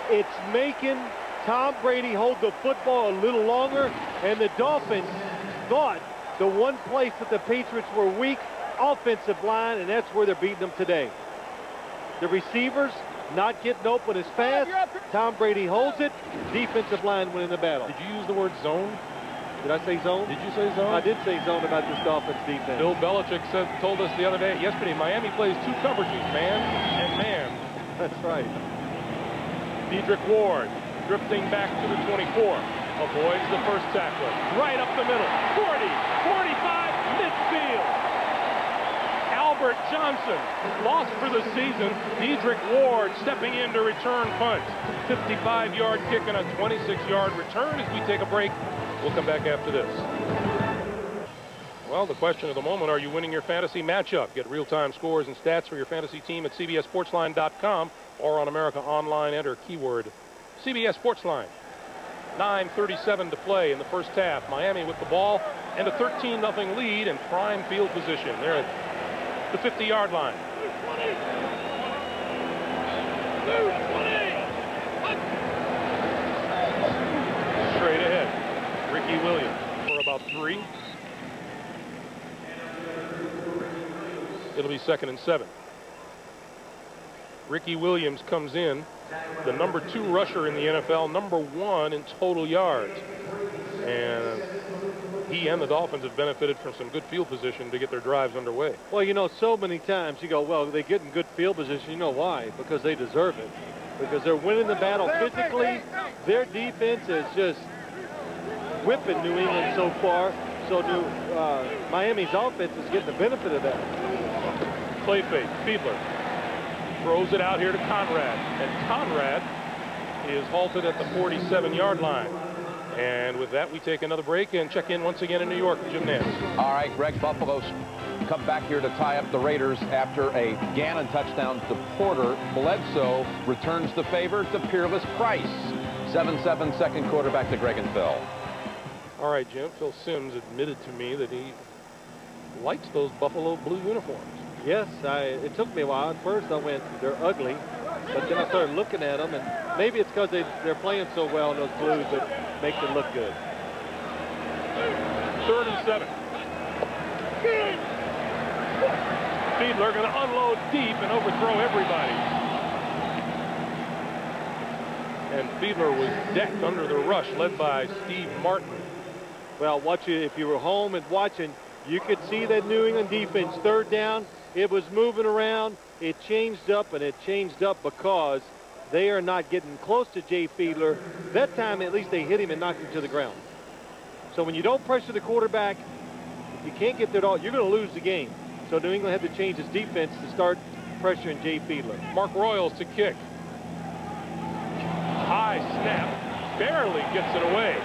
Speaker 2: It's making Tom Brady hold the football a little longer, and the Dolphins thought the one place that the Patriots were weak, offensive line, and that's where they're beating them today. The receivers not getting open as fast. Tom Brady holds it. Defensive line winning the battle.
Speaker 1: Did you use the word zone?
Speaker 2: Did I say zone?
Speaker 1: Did you say zone?
Speaker 2: I did say zone about this Dolphins defense.
Speaker 1: Bill Belichick told us yesterday, Miami plays two coverages, man and man.
Speaker 2: That's right.
Speaker 1: Dedrick Ward drifting back to the 24. Avoids the first tackler. Right up the middle. 40, 45, midfield. Albert Johnson lost for the season. Dedrick Ward stepping in to return punt. 55-yard kick and a 26-yard return as we take a break. We'll come back after this. Well, the question of the moment, are you winning your fantasy matchup? Get real-time scores and stats for your fantasy team at CBSSportsline.com or on America Online. Enter keyword CBS Sportsline. 9:37 to play in the first half. Miami with the ball and a 13-0 lead in prime field position. They're at the 50-yard line. Straight ahead. Ricky Williams for about 3. It'll be 2nd and 7. Ricky Williams comes in, the number 2 rusher in the NFL, number 1 in total yards. And he and the Dolphins have benefited from some good field position to get their drives underway.
Speaker 2: Well, you know, so many times you go, well, they get in good field position. You know why? Because they deserve it. Because they're winning the battle physically. Their defense is just whipping New England so far. So Miami's offense is getting the benefit of that.
Speaker 1: Play fake. Fiedler throws it out here to Conrad. And Conrad is halted at the 47-yard line. And with that, we take another break and check in once again in New York. Jim Nance.
Speaker 7: All right, Greg, Buffalo's come back here to tie up the Raiders after a Gannon touchdown to Porter. Bledsoe returns the favor to Peerless Price. 7-7 second quarter, back to Greg and Phil.
Speaker 1: All right, Jim. Phil Simms admitted to me that he likes those Buffalo blue uniforms.
Speaker 2: Yes, it took me a while. At first I went, they're ugly. But then I started looking at them, and maybe it's because they're playing so well in those blues that makes it look good.
Speaker 1: 3rd and 7. Fiedler going to unload deep and overthrow everybody. And Fiedler was decked under the rush, led by Steve Martin.
Speaker 2: Well, if you were home and watching, you could see that New England defense, 3rd down, it was moving around. It changed up, and it changed up because they are not getting close to Jay Fiedler. That time, at least they hit him and knocked him to the ground. So when you don't pressure the quarterback, if you can't get there at all, you're going to lose the game. So New England had to change its defense to start pressuring Jay Fiedler.
Speaker 1: Mark Royals to kick. High snap. Barely gets it away.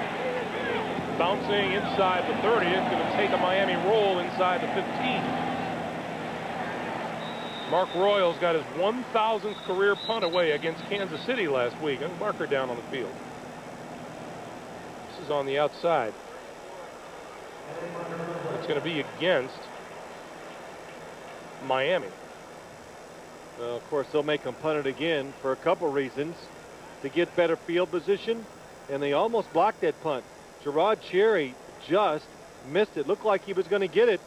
Speaker 1: Bouncing inside the 30. It's going to take a Miami roll inside the 15. Mark Royals got his 1,000th career punt away against Kansas City last week. And marker down on the field. This is on the outside. It's going to be against Miami.
Speaker 2: Well, of course, they'll make them punt it again for a couple reasons. To get better field position, and they almost blocked that punt. Gerard Cherry just missed it. Looked like he was going to get it.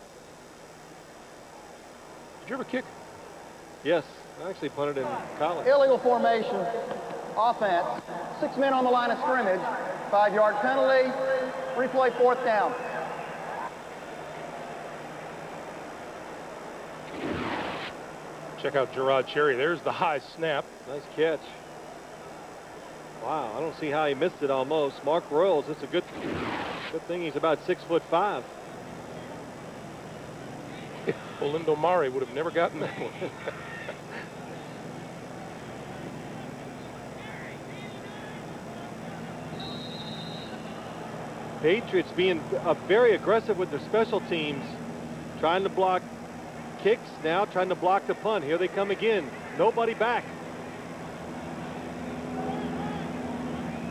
Speaker 1: Did you ever kick?
Speaker 2: Yes, I actually punted in college.
Speaker 6: Illegal formation, offense, 6 men on the line of scrimmage, 5-yard penalty, replay 4th down.
Speaker 1: Check out Gerard Cherry. There's the high snap.
Speaker 2: Nice catch. Wow, I don't see how he missed it almost. Mark Royals, it's a good thing he's about 6'5".
Speaker 1: Olindo Mare would have never gotten that one.
Speaker 2: Patriots being very aggressive with their special teams, trying to block kicks, now trying to block the punt. Here they come again. Nobody back.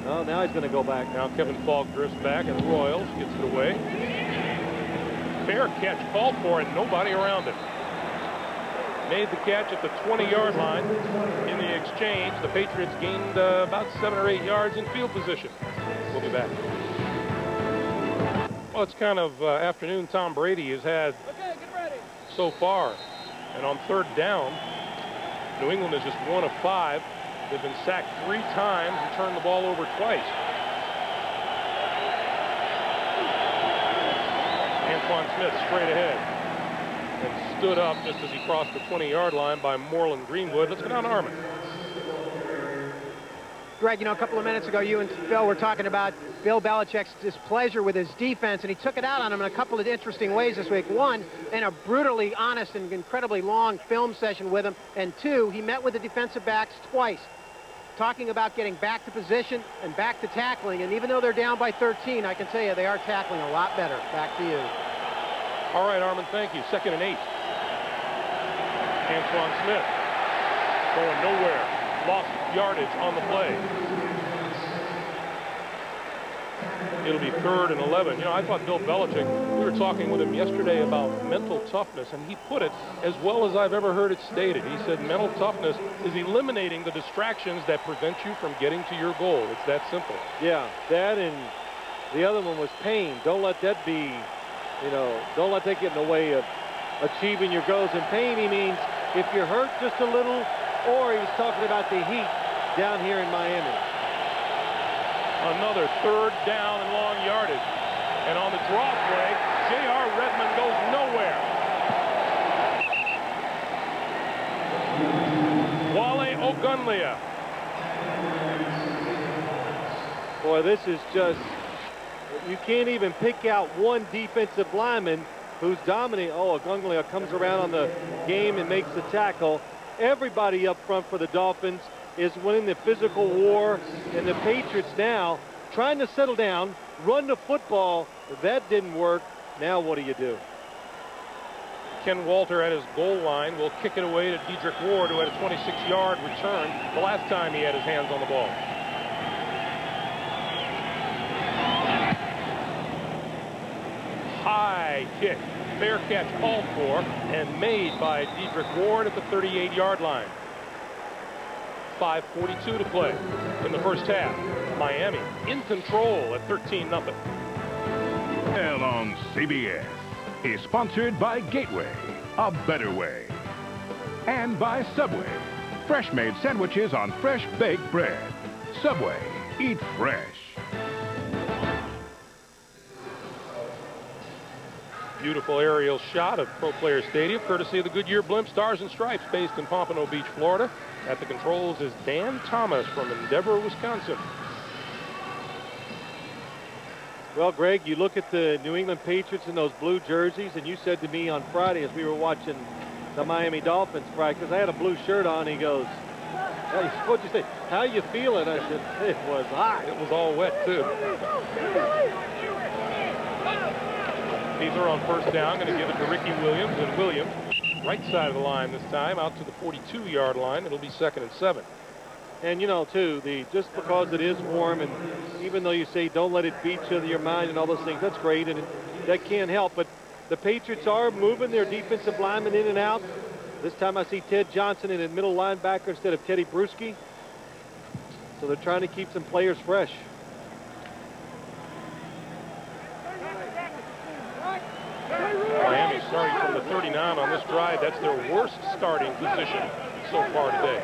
Speaker 2: Oh, now he's going to go back.
Speaker 1: Now Kevin Falk drifts back, and Royals gets it away. Fair catch called for, and nobody around him. made the catch at the 20-yard line. In the exchange, the Patriots gained about 7 or 8 yards in field position. We'll be back. Well, it's kind of afternoon Tom Brady has had so far. And on 3rd down, New England is just 1 of 5. They've been sacked 3 times and turned the ball over twice. Antoine Smith straight ahead and stood up just as he crossed the 20-yard line by Moreland Greenwood. Let's go down to Armin.
Speaker 5: Greg, you know, a couple of minutes ago, you and Phil were talking about Bill Belichick's displeasure with his defense, and he took it out on him in a couple of interesting ways this week. One, in a brutally honest and incredibly long film session with him, and 2, he met with the defensive backs twice, talking about getting back to position and back to tackling, and even though they're down by 13, I can tell you they are tackling a lot better. Back to you.
Speaker 1: All right, Armin, thank you. 2nd and 8. Antoine Smith going nowhere. Lost yardage on the play. It'll be 3rd and 11. You know, I thought Bill Belichick, we were talking with him yesterday about mental toughness, and he put it as well as I've ever heard it stated. He said mental toughness is eliminating the distractions that prevent you from getting to your goal. It's that simple.
Speaker 2: Yeah, that, and the other one was pain. Don't let that be, you know, don't let that get in the way of achieving your goals. And pain, he means if you're hurt just a little, or he was talking about the heat down here in Miami.
Speaker 1: Another 3rd down and long yardage. And on the draw play, J.R. Redmond goes nowhere. Wale Ogunleye.
Speaker 2: Boy, this is just, you can't even pick out one defensive lineman who's dominating. Oh, Ogunleye comes around on the game and makes the tackle. Everybody up front for the Dolphins is winning the physical war, and the Patriots now trying to settle down, run the football. That didn't work. Now what do you do?
Speaker 1: Ken Walter at his goal line will kick it away to Dedrick Ward, who had a 26-yard return the last time he had his hands on the ball. High kick. Fair catch called for and made by Dedrick Ward at the 38-yard line. 5:42 to play in the first half. Miami in control at 13-0.
Speaker 3: On CBS is sponsored by Gateway, a better way. And by Subway, fresh-made sandwiches on fresh baked bread. Subway, eat fresh.
Speaker 1: Beautiful aerial shot of Pro Player Stadium, courtesy of the Goodyear Blimp Stars and Stripes, based in Pompano Beach, Florida. At the controls is Dan Thomas from Endeavor, Wisconsin.
Speaker 2: Well, Greg, you look at the New England Patriots in those blue jerseys, and you said to me on Friday as we were watching the Miami Dolphins practice, I had a blue shirt on, and he goes, hey, what'd you say? How you feeling? I said, it was hot.
Speaker 1: It was all wet, too. These are on 1st down, going to give it to Ricky Williams, and Williams, right side of the line this time, out to the 42-yard line. It'll be 2nd and 7.
Speaker 2: And, you know, too, just because it is warm, and even though you say don't let it beat you to your mind and all those things, that's great, and that can't help. But the Patriots are moving their defensive linemen in and out. This time I see Ted Johnson in the middle linebacker instead of Teddy Bruschi. So they're trying to keep some players fresh.
Speaker 1: Miami starting from the 39 on this drive. That's their worst starting position so far today.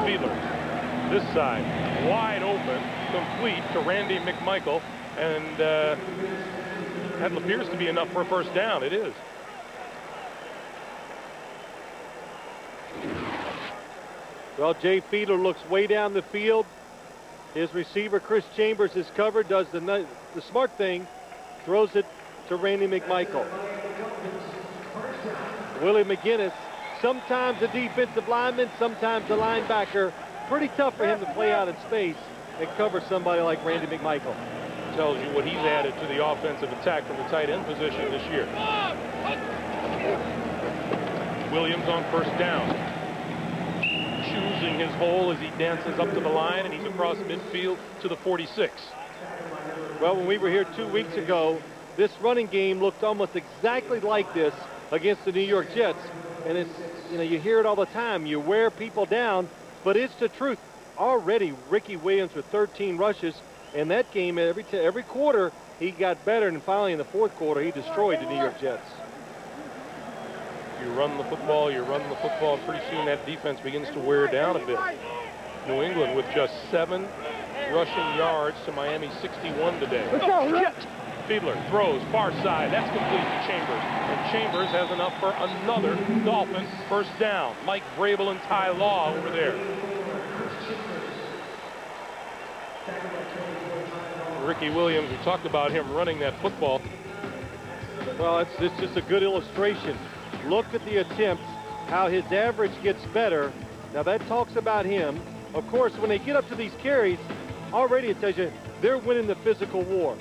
Speaker 1: Fiedler, this side, wide open, complete to Randy McMichael, and that appears to be enough for a 1st down. It is.
Speaker 2: Well, Jay Fiedler looks way down the field. His receiver, Chris Chambers, is covered, does the smart thing, throws it to Randy McMichael. Willie McGinnis, sometimes a defensive lineman, sometimes a linebacker. Pretty tough for him to play out in space and cover somebody like Randy McMichael.
Speaker 1: Tells you what he's added to the offensive attack from the tight end position this year. Williams on 1st down. Choosing his hole as he dances up to the line, and he's across midfield to the 46.
Speaker 2: Well, when we were here 2 weeks ago, this running game looked almost exactly like this against the New York Jets. And it's, you hear it all the time. You wear people down, but it's the truth. Already, Ricky Williams with 13 rushes, and that game, every quarter, he got better, and finally in the fourth quarter, he destroyed the New York Jets.
Speaker 1: You run the football, and pretty soon that defense begins to wear down a bit. New England with just 7 rushing yards to Miami's 61 today. Fiedler throws far side. That's complete to Chambers. And Chambers has enough for another Dolphins first down. Mike Vrabel and Ty Law over there. Ricky Williams, we talked about him running that football.
Speaker 2: Well, it's just a good illustration. Look at the attempts, how his average gets better. Now that talks about him. Of course, when they get up to these carries, already it tells you they're winning the physical war.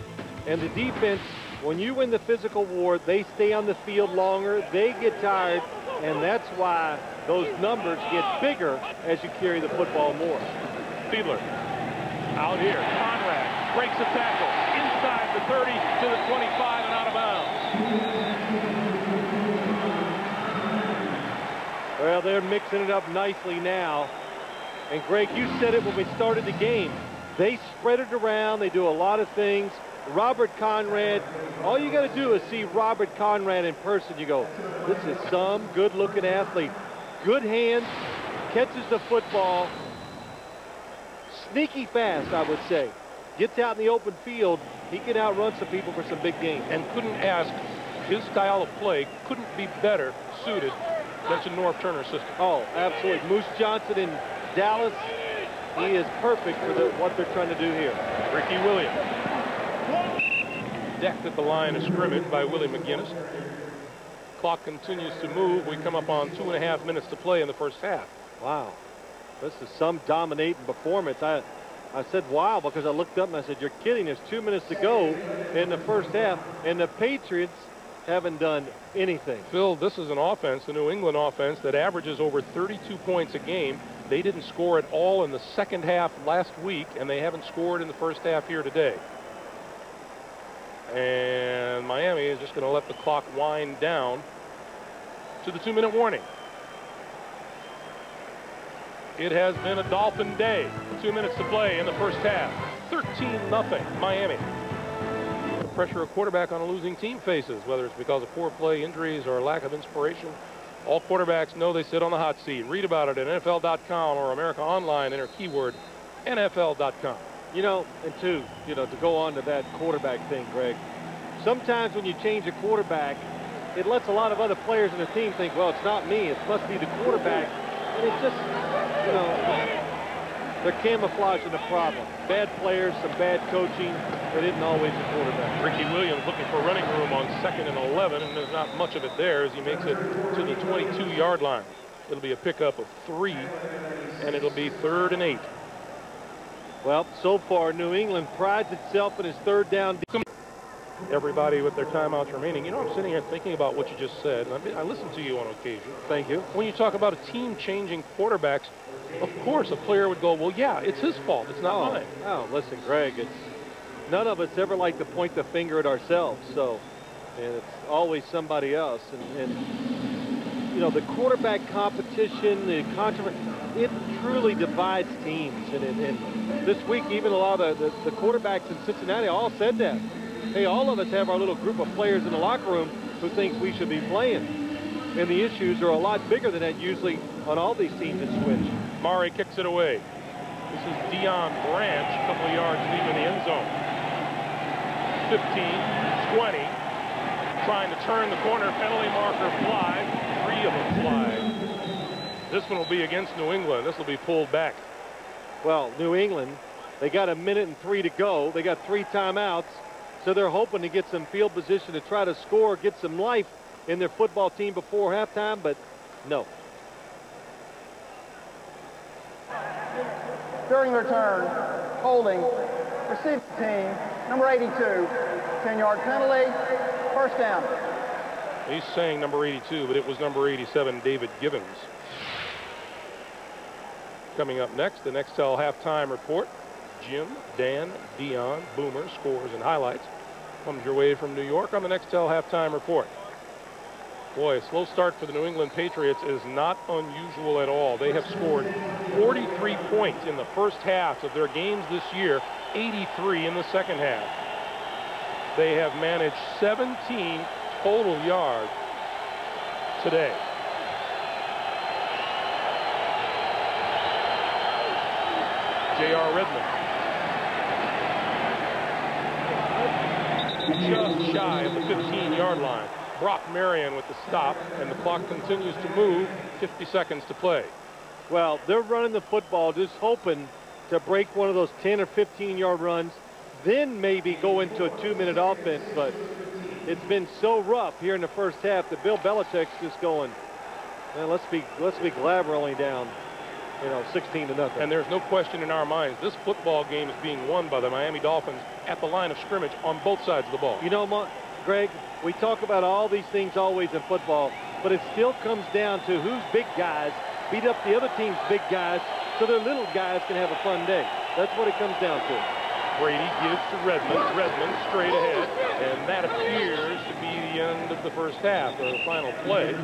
Speaker 2: And the defense, when you win the physical war, they stay on the field longer, they get tired, and that's why those numbers get bigger as you carry the football more.
Speaker 1: Fiedler out here. Conrad breaks a tackle inside the 30 to the 25 and out of bounds.
Speaker 2: Well, they're mixing it up nicely now. And Greg, you said it when we started the game. They spread it around. They do a lot of things. Robert Conrad, all you got to do is see Robert Conrad in person. You go, this is some good-looking athlete. Good hands, catches the football. Sneaky fast, I would say. Gets out in the open field. He can outrun some people for some big games.
Speaker 1: And couldn't ask, his style of play couldn't be better suited than to Norv Turner's system.
Speaker 2: Oh, absolutely. Moose Johnson in Dallas, he is perfect for what they're trying to do here.
Speaker 1: Ricky Williams. Decked at the line of scrimmage by Willie McGinnis. Clock continues to move. We come up on 2.5 minutes to play in the first half.
Speaker 2: Wow. This is some dominating performance. I said wow because I looked up and I said, you're kidding. There's 2 minutes to go in the first half, and the Patriots haven't done anything.
Speaker 1: Phil, this is an offense, the New England offense, that averages over 32 points a game. They didn't score at all in the second half last week, and they haven't scored in the first half here today. And Miami is just going to let the clock wind down to the 2-minute warning. It has been a Dolphin day. 2 minutes to play in the first half. 13-0 Miami. The pressure a quarterback on a losing team faces, whether it's because of poor play, injuries, or lack of inspiration. All quarterbacks know they sit on the hot seat. Read about it at NFL.com or America Online. Enter keyword NFL.com.
Speaker 2: And to go on to that quarterback thing, Greg, sometimes when you change a quarterback, it lets a lot of other players in the team think, well, it's not me, it must be the quarterback. And it just, they're camouflaging the problem. Bad players, some bad coaching, but isn't always the quarterback.
Speaker 1: Ricky Williams looking for running room on 2nd and 11, and there's not much of it there as he makes it to the 22-yard line. It'll be a pickup of 3, and it'll be 3rd and 8.
Speaker 2: Well, so far, New England prides itself in its third down.
Speaker 1: Everybody with their timeouts remaining. I'm sitting here thinking about what you just said. I listen to you on occasion.
Speaker 2: Thank you.
Speaker 1: When you talk about a team changing quarterbacks, of course, a player would go, well, yeah, it's his fault. It's not mine.
Speaker 2: Oh, listen, Greg, none of us ever like to point the finger at ourselves. And it's always somebody else. And the quarterback competition, the controversy, it truly divides teams. And this week, even a lot of the quarterbacks in Cincinnati all said that. Hey, all of us have our little group of players in the locker room who think we should be playing. And the issues are a lot bigger than that usually on all these teams that switch.
Speaker 1: Murray kicks it away. This is Deion Branch, a couple of yards deep in the end zone. 15, 20. Trying to turn the corner, penalty marker flag. 3 of them flag. This one will be against New England. This will be pulled back.
Speaker 2: Well, New England, they got 1 minute and 3 to go. They got 3 timeouts. So they're hoping to get some field position to try to score, get some life in their football team before halftime, but no.
Speaker 6: During their turn, holding, received team, number 82, 10-yard penalty, first down.
Speaker 1: He's saying number 82, but it was number 87, David Givens. Coming up next, the Nextel halftime report. Jim, Dan, Dion, Boomer, scores and highlights. Comes your way from New York on the Nextel halftime report. Boy, a slow start for the New England Patriots is not unusual at all. They have scored 43 points in the first half of their games this year, 83 in the second half. They have managed 17 total yards today. J.R. Redmond. Just shy of the 15-yard line. Brock Marion with the stop, and the clock continues to move. 50 seconds to play.
Speaker 2: Well, they're running the football, just hoping to break one of those 10 or 15-yard runs, then maybe go into a 2-minute offense. But it's been so rough here in the first half that Bill Belichick's just going, man, let's be glad we're only down, 16-0.
Speaker 1: And there's no question in our minds, this football game is being won by the Miami Dolphins at the line of scrimmage on both sides of the ball.
Speaker 2: Greg, we talk about all these things always in football, but it still comes down to whose big guys beat up the other team's big guys so their little guys can have a fun day. That's what it comes down to.
Speaker 1: Brady gives to Redmond. Redmond straight ahead, and that appears to be the end of the first half, or the final play.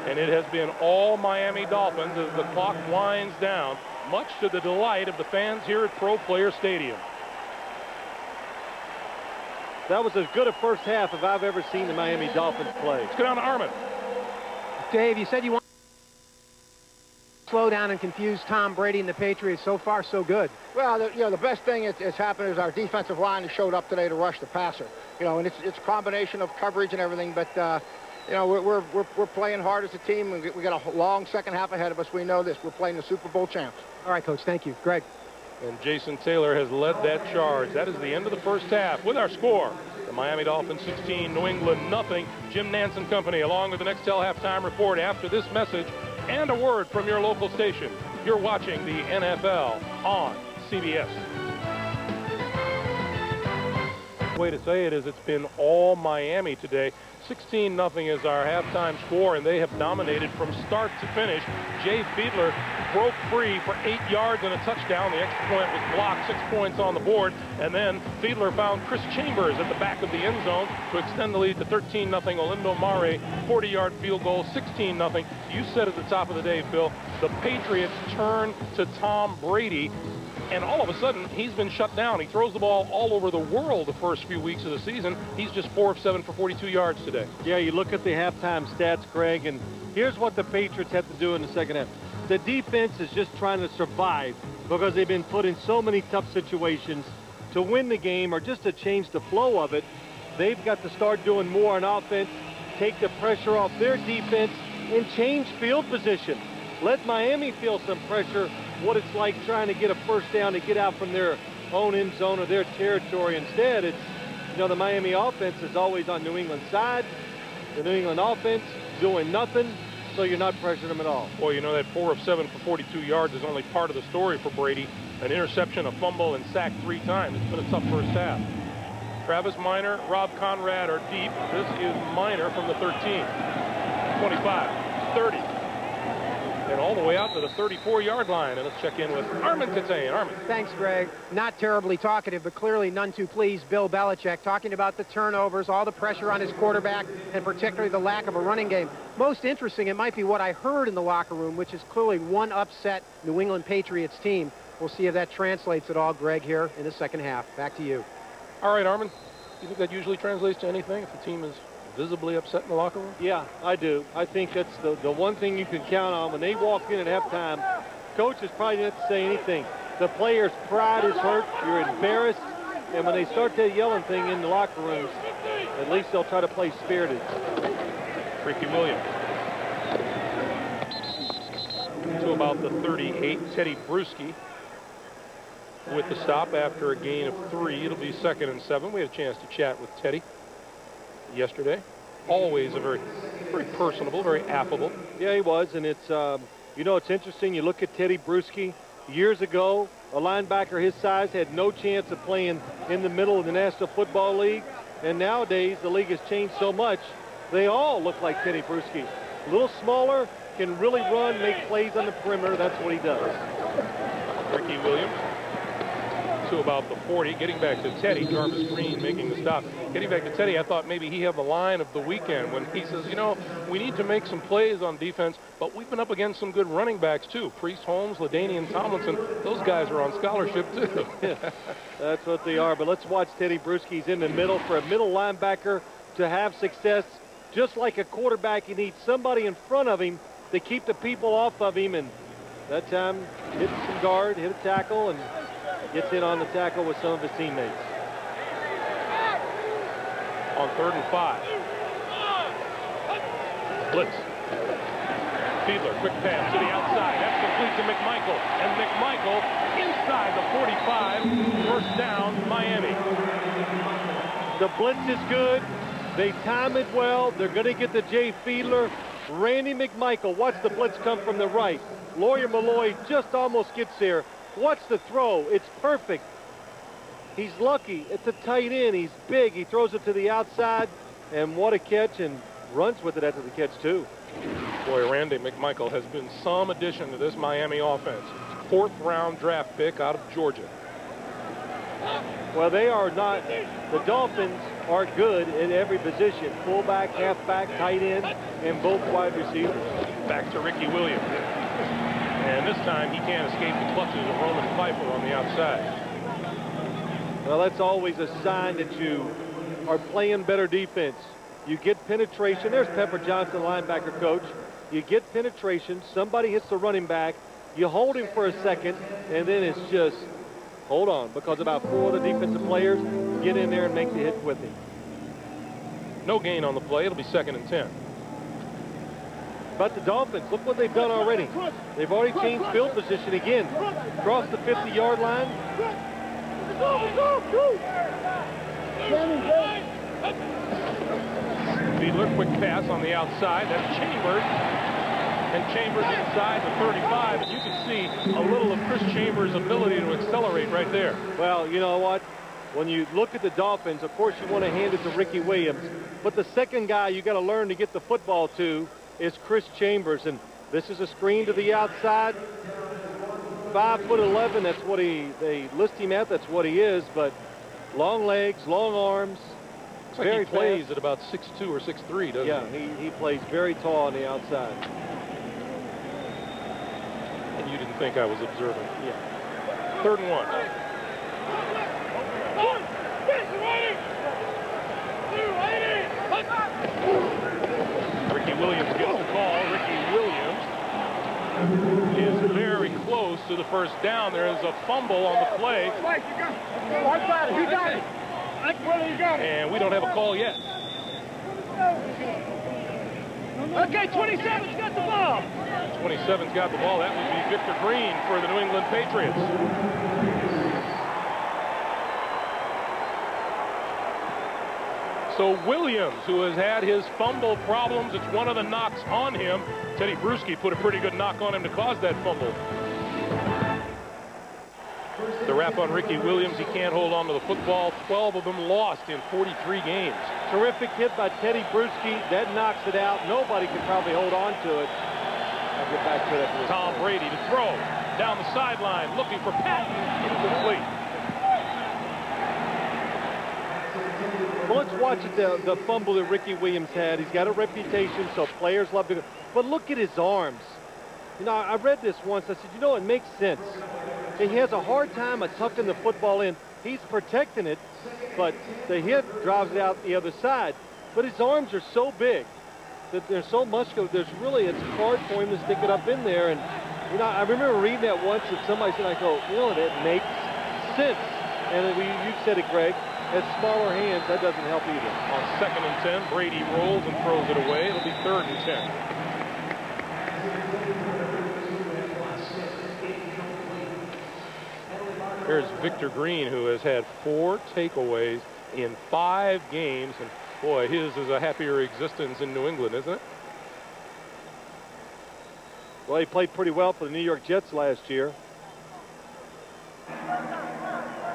Speaker 1: And it has been all Miami Dolphins as the clock winds down, much to the delight of the fans here at Pro Player Stadium.
Speaker 2: That was as good a first half as I've ever seen the Miami Dolphins play.
Speaker 1: Let's go down to Armin.
Speaker 5: Dave, you said you want to slow down and confuse Tom Brady and the Patriots. So far, so good.
Speaker 6: Well, the best thing that's happened is our defensive line has showed up today to rush the passer. And it's a combination of coverage and everything, but we're playing hard as a team. We got a long second half ahead of us. We know this. We're playing the Super Bowl champs.
Speaker 5: All right, Coach. Thank you. Greg.
Speaker 1: And Jason Taylor has led that charge. That is the end of the first half with our score. The Miami Dolphins 16, New England nothing. Jim Nantz and company along with the Nextel halftime report after this message and a word from your local station. You're watching the NFL on CBS. Way to say it is it's been all Miami today. 16-0 is our halftime score, and they have dominated from start to finish. Jay Fiedler broke free for 8 yards and a touchdown. The extra point was blocked, 6 points on the board. And then Fiedler found Chris Chambers at the back of the end zone to extend the lead to 13-0. Olindo Mare, 40-yard field goal, 16-0. You said at the top of the day, Phil, the Patriots turn to Tom Brady. And all of a sudden, he's been shut down. He throws the ball all over the world the first few weeks of the season. He's just 4 of 7 for 42 yards today.
Speaker 2: Yeah, you look at the halftime stats, Greg, and here's what the Patriots have to do in the second half. The defense is just trying to survive because they've been put in so many tough situations. To win the game or just to change the flow of it, they've got to start doing more on offense, take the pressure off their defense, and change field position. Let Miami feel some pressure, what it's like trying to get a first down to get out from their own end zone or their territory. Instead, it's, the Miami offense is always on New England's side. The New England offense doing nothing, so you're not pressuring them at all.
Speaker 1: Boy, that 4 of 7 for 42 yards is only part of the story for Brady. An interception, a fumble, and sacked 3 times. It's been a tough first half. Travis Minor, Rob Conrad are deep. This is Minor from the 13, 25, 30. And all the way out to the 34-yard line. And let's check in with Armin Katane. Armin.
Speaker 5: Thanks, Greg. Not terribly talkative, but clearly none too pleased. Bill Belichick talking about the turnovers, all the pressure on his quarterback, and particularly the lack of a running game. Most interesting, it might be what I heard in the locker room, which is clearly one upset New England Patriots team. We'll see if that translates at all, Greg, here in the second half. Back to you.
Speaker 1: All right, Armin. Do you think that usually translates to anything if the team is visibly upset in the locker room?
Speaker 2: Yeah, I do. I think that's the one thing you can count on. When they walk in at halftime, coach is probably not to say anything. The players' pride is hurt. You're embarrassed. And when they start that yelling thing in the locker rooms, at least they'll try to play spirited.
Speaker 1: Ricky Williams. To about the 38, Teddy Bruschi with the stop after a gain of 3. It'll be 2nd and 7. We had a chance to chat with Teddy yesterday. Always a very personable, very affable.
Speaker 2: Yeah, he was, and it's it's interesting. You look at Teddy Bruschi. Years ago, a linebacker his size had no chance of playing in the middle of the National Football League, and nowadays the league has changed so much. They all look like Teddy Bruschi. A little smaller, can really run, make plays on the perimeter. That's what he does.
Speaker 1: Ricky Williams to about the 40. Getting back to Teddy, Jarvis Green making the stop. Getting back to Teddy, I thought maybe he had the line of the weekend when he says, you know, we need to make some plays on defense, but we've been up against some good running backs too. Priest Holmes, LaDainian Tomlinson, those guys are on scholarship too.
Speaker 2: That's what they are. But let's watch Teddy Bruschi. He's in the middle. For a middle linebacker to have success, just like a quarterback, he needs somebody in front of him to keep the people off of him. And that time, hits some guard, hit a tackle, and gets in on the tackle with some of his teammates.
Speaker 1: On 3rd and 5. Blitz. Fiedler, quick pass to the outside. That's complete to McMichael. And McMichael inside the 45. First down, Miami.
Speaker 2: The blitz is good. They time it well. They're going to get to Jay Fiedler. Randy McMichael. Watch the blitz come from the right. Lawyer Malloy just almost gets there. Watch the throw. It's perfect. He's lucky. It's a tight end. He's big. He throws it to the outside. And what a catch, and runs with it after the catch, too.
Speaker 1: Boy, Randy McMichael has been some addition to this Miami offense. 4th round draft pick out of Georgia.
Speaker 2: Well, they are not. The Dolphins are good at every position. Fullback, halfback, tight end, and both wide receivers.
Speaker 1: Back to Ricky Williams. And this time he can't escape the clutches of Roman Pfeiffer on the outside.
Speaker 2: Well, that's always a sign that you are playing better defense. You get penetration. There's Pepper Johnson, linebacker coach. You get penetration. Somebody hits the running back. You hold him for a second, and then it's just hold on, because about 4 of the defensive players get in there and make the hit with him.
Speaker 1: No gain on the play. It'll be 2nd and 10.
Speaker 2: But the Dolphins, look what they've done already. They've already changed field position again. Across the 50-yard line.
Speaker 1: Fiedler, quick pass on the outside. That's Chambers. And Chambers inside the 35. And you can see a little of Chris Chambers' ability to accelerate right there.
Speaker 2: Well, you know what? When you look at the Dolphins, of course, you want to hand it to Ricky Williams. But the second guy you got to learn to get the football to is Chris Chambers. And this is a screen to the outside. 5'11", that's what they list him at. That's what he is. But long legs, long arms.
Speaker 1: Looks like he plays at about 6'2" or 6'3", doesn't he?
Speaker 2: Yeah, he plays very tall on the outside.
Speaker 1: And you didn't think I was observant.
Speaker 2: Yeah.
Speaker 1: 3rd and 1. Ricky Williams gets the call. Ricky Williams is very close to the first down. There is a fumble on the play. And we don't have a call yet.
Speaker 8: Okay, 27's got the ball.
Speaker 1: 27's got the ball. That would be Victor Green for the New England Patriots. So Williams, who has had his fumble problems, it's one of the knocks on him. Teddy Bruschi put a pretty good knock on him to cause that fumble. The wrap on Ricky Williams, he can't hold on to the football. 12 of them lost in 43 games.
Speaker 2: Terrific hit by Teddy Bruschi. That knocks it out. Nobody can probably hold on to it. I'll get back to that.
Speaker 1: Tom Brady to throw down the sideline, looking for Patton. Incomplete.
Speaker 2: Well, let's watch the fumble that Ricky Williams had. He's got a reputation, so players love to go. But look at his arms. You know, I read this once. I said, you know, it makes sense. And he has a hard time of tucking the football in. He's protecting it, but the hit drives it out the other side. But his arms are so big that there's so much. It's hard for him to stick it up in there. And, you know, I remember reading that once and somebody said, I go, you know, that makes sense. And you said it, Greg. Has smaller hands, that doesn't help either.
Speaker 1: On 2nd and 10, Brady rolls and throws it away. It'll be 3rd and 10. Here's Victor Green, who has had 4 takeaways in 5 games. And boy, his is a happier existence in New England, isn't it?
Speaker 2: Well, he played pretty well for the New York Jets last year.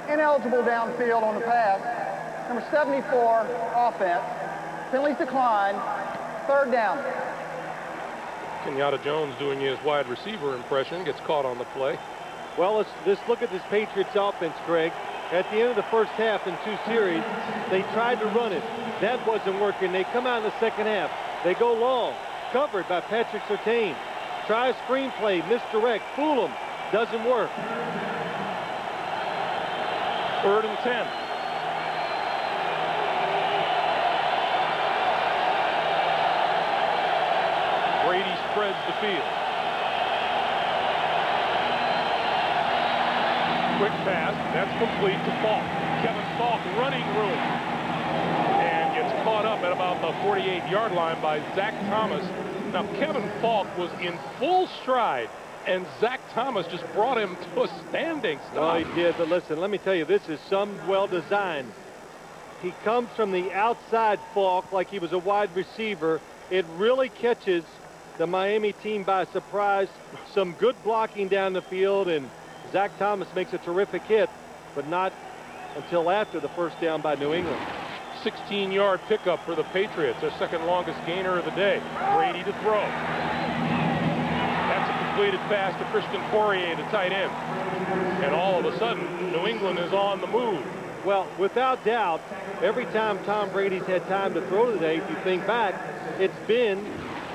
Speaker 9: Ineligible downfield on the pass. Number 74, offense. Penalties declined. 3rd down.
Speaker 1: Kenyatta Jones doing his wide receiver impression, gets caught on the play.
Speaker 2: Well, let's look at this Patriots offense, Greg. At the end of the first half in 2 series, they tried to run it. That wasn't working. They come out in the second half. They go long, covered by Patrick Surtain. Try a screenplay, misdirect, fool him. Doesn't work.
Speaker 1: 3rd and 10. Brady spreads the field. Quick pass, that's complete to Falk. Kevin Falk running room. And gets caught up at about the 48-yard line by Zach Thomas. Now, Kevin Falk was in full stride, and Zach Thomas just brought him to a standing stop.
Speaker 2: Oh, he did, but listen, let me tell you, this is some well-designed. He comes from the outside, Falk, like he was a wide receiver. It really catches the Miami team by surprise. Some good blocking down the field, and Zach Thomas makes a terrific hit, but not until after the first down by New England.
Speaker 1: 16-yard pickup for the Patriots, their second longest gainer of the day. Brady to throw. That's a completed pass to Christian Poirier, the tight end. And all of a sudden, New England is on the move.
Speaker 2: Well, without doubt, every time Tom Brady's had time to throw today, if you think back, it's been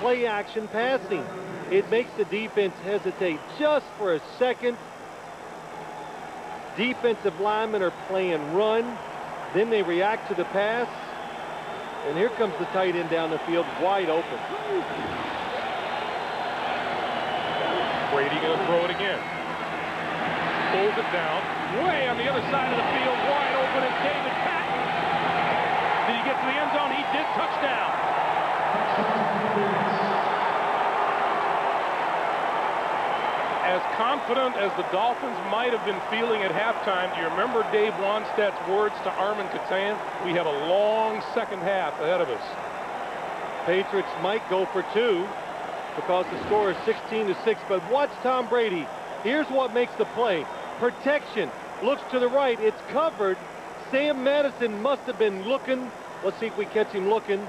Speaker 2: play-action passing. It makes the defense hesitate just for a second. Defensive linemen are playing run. Then they react to the pass. And here comes the tight end down the field, wide open.
Speaker 1: Brady going to throw it again. Pulls it down. Way on the other side of the field, wide open, and David Patton. Did he get to the end zone? He did. Touchdown. As confident as the Dolphins might have been feeling at halftime, do you remember Dave Wanstedt's words to Armin Katayan? We have a long second half ahead of us.
Speaker 2: Patriots might go for 2 because the score is 16-6, but watch Tom Brady. Here's what makes the play. Protection. Looks to the right. It's covered. Sam Madison must have been looking. Let's see if we catch him looking.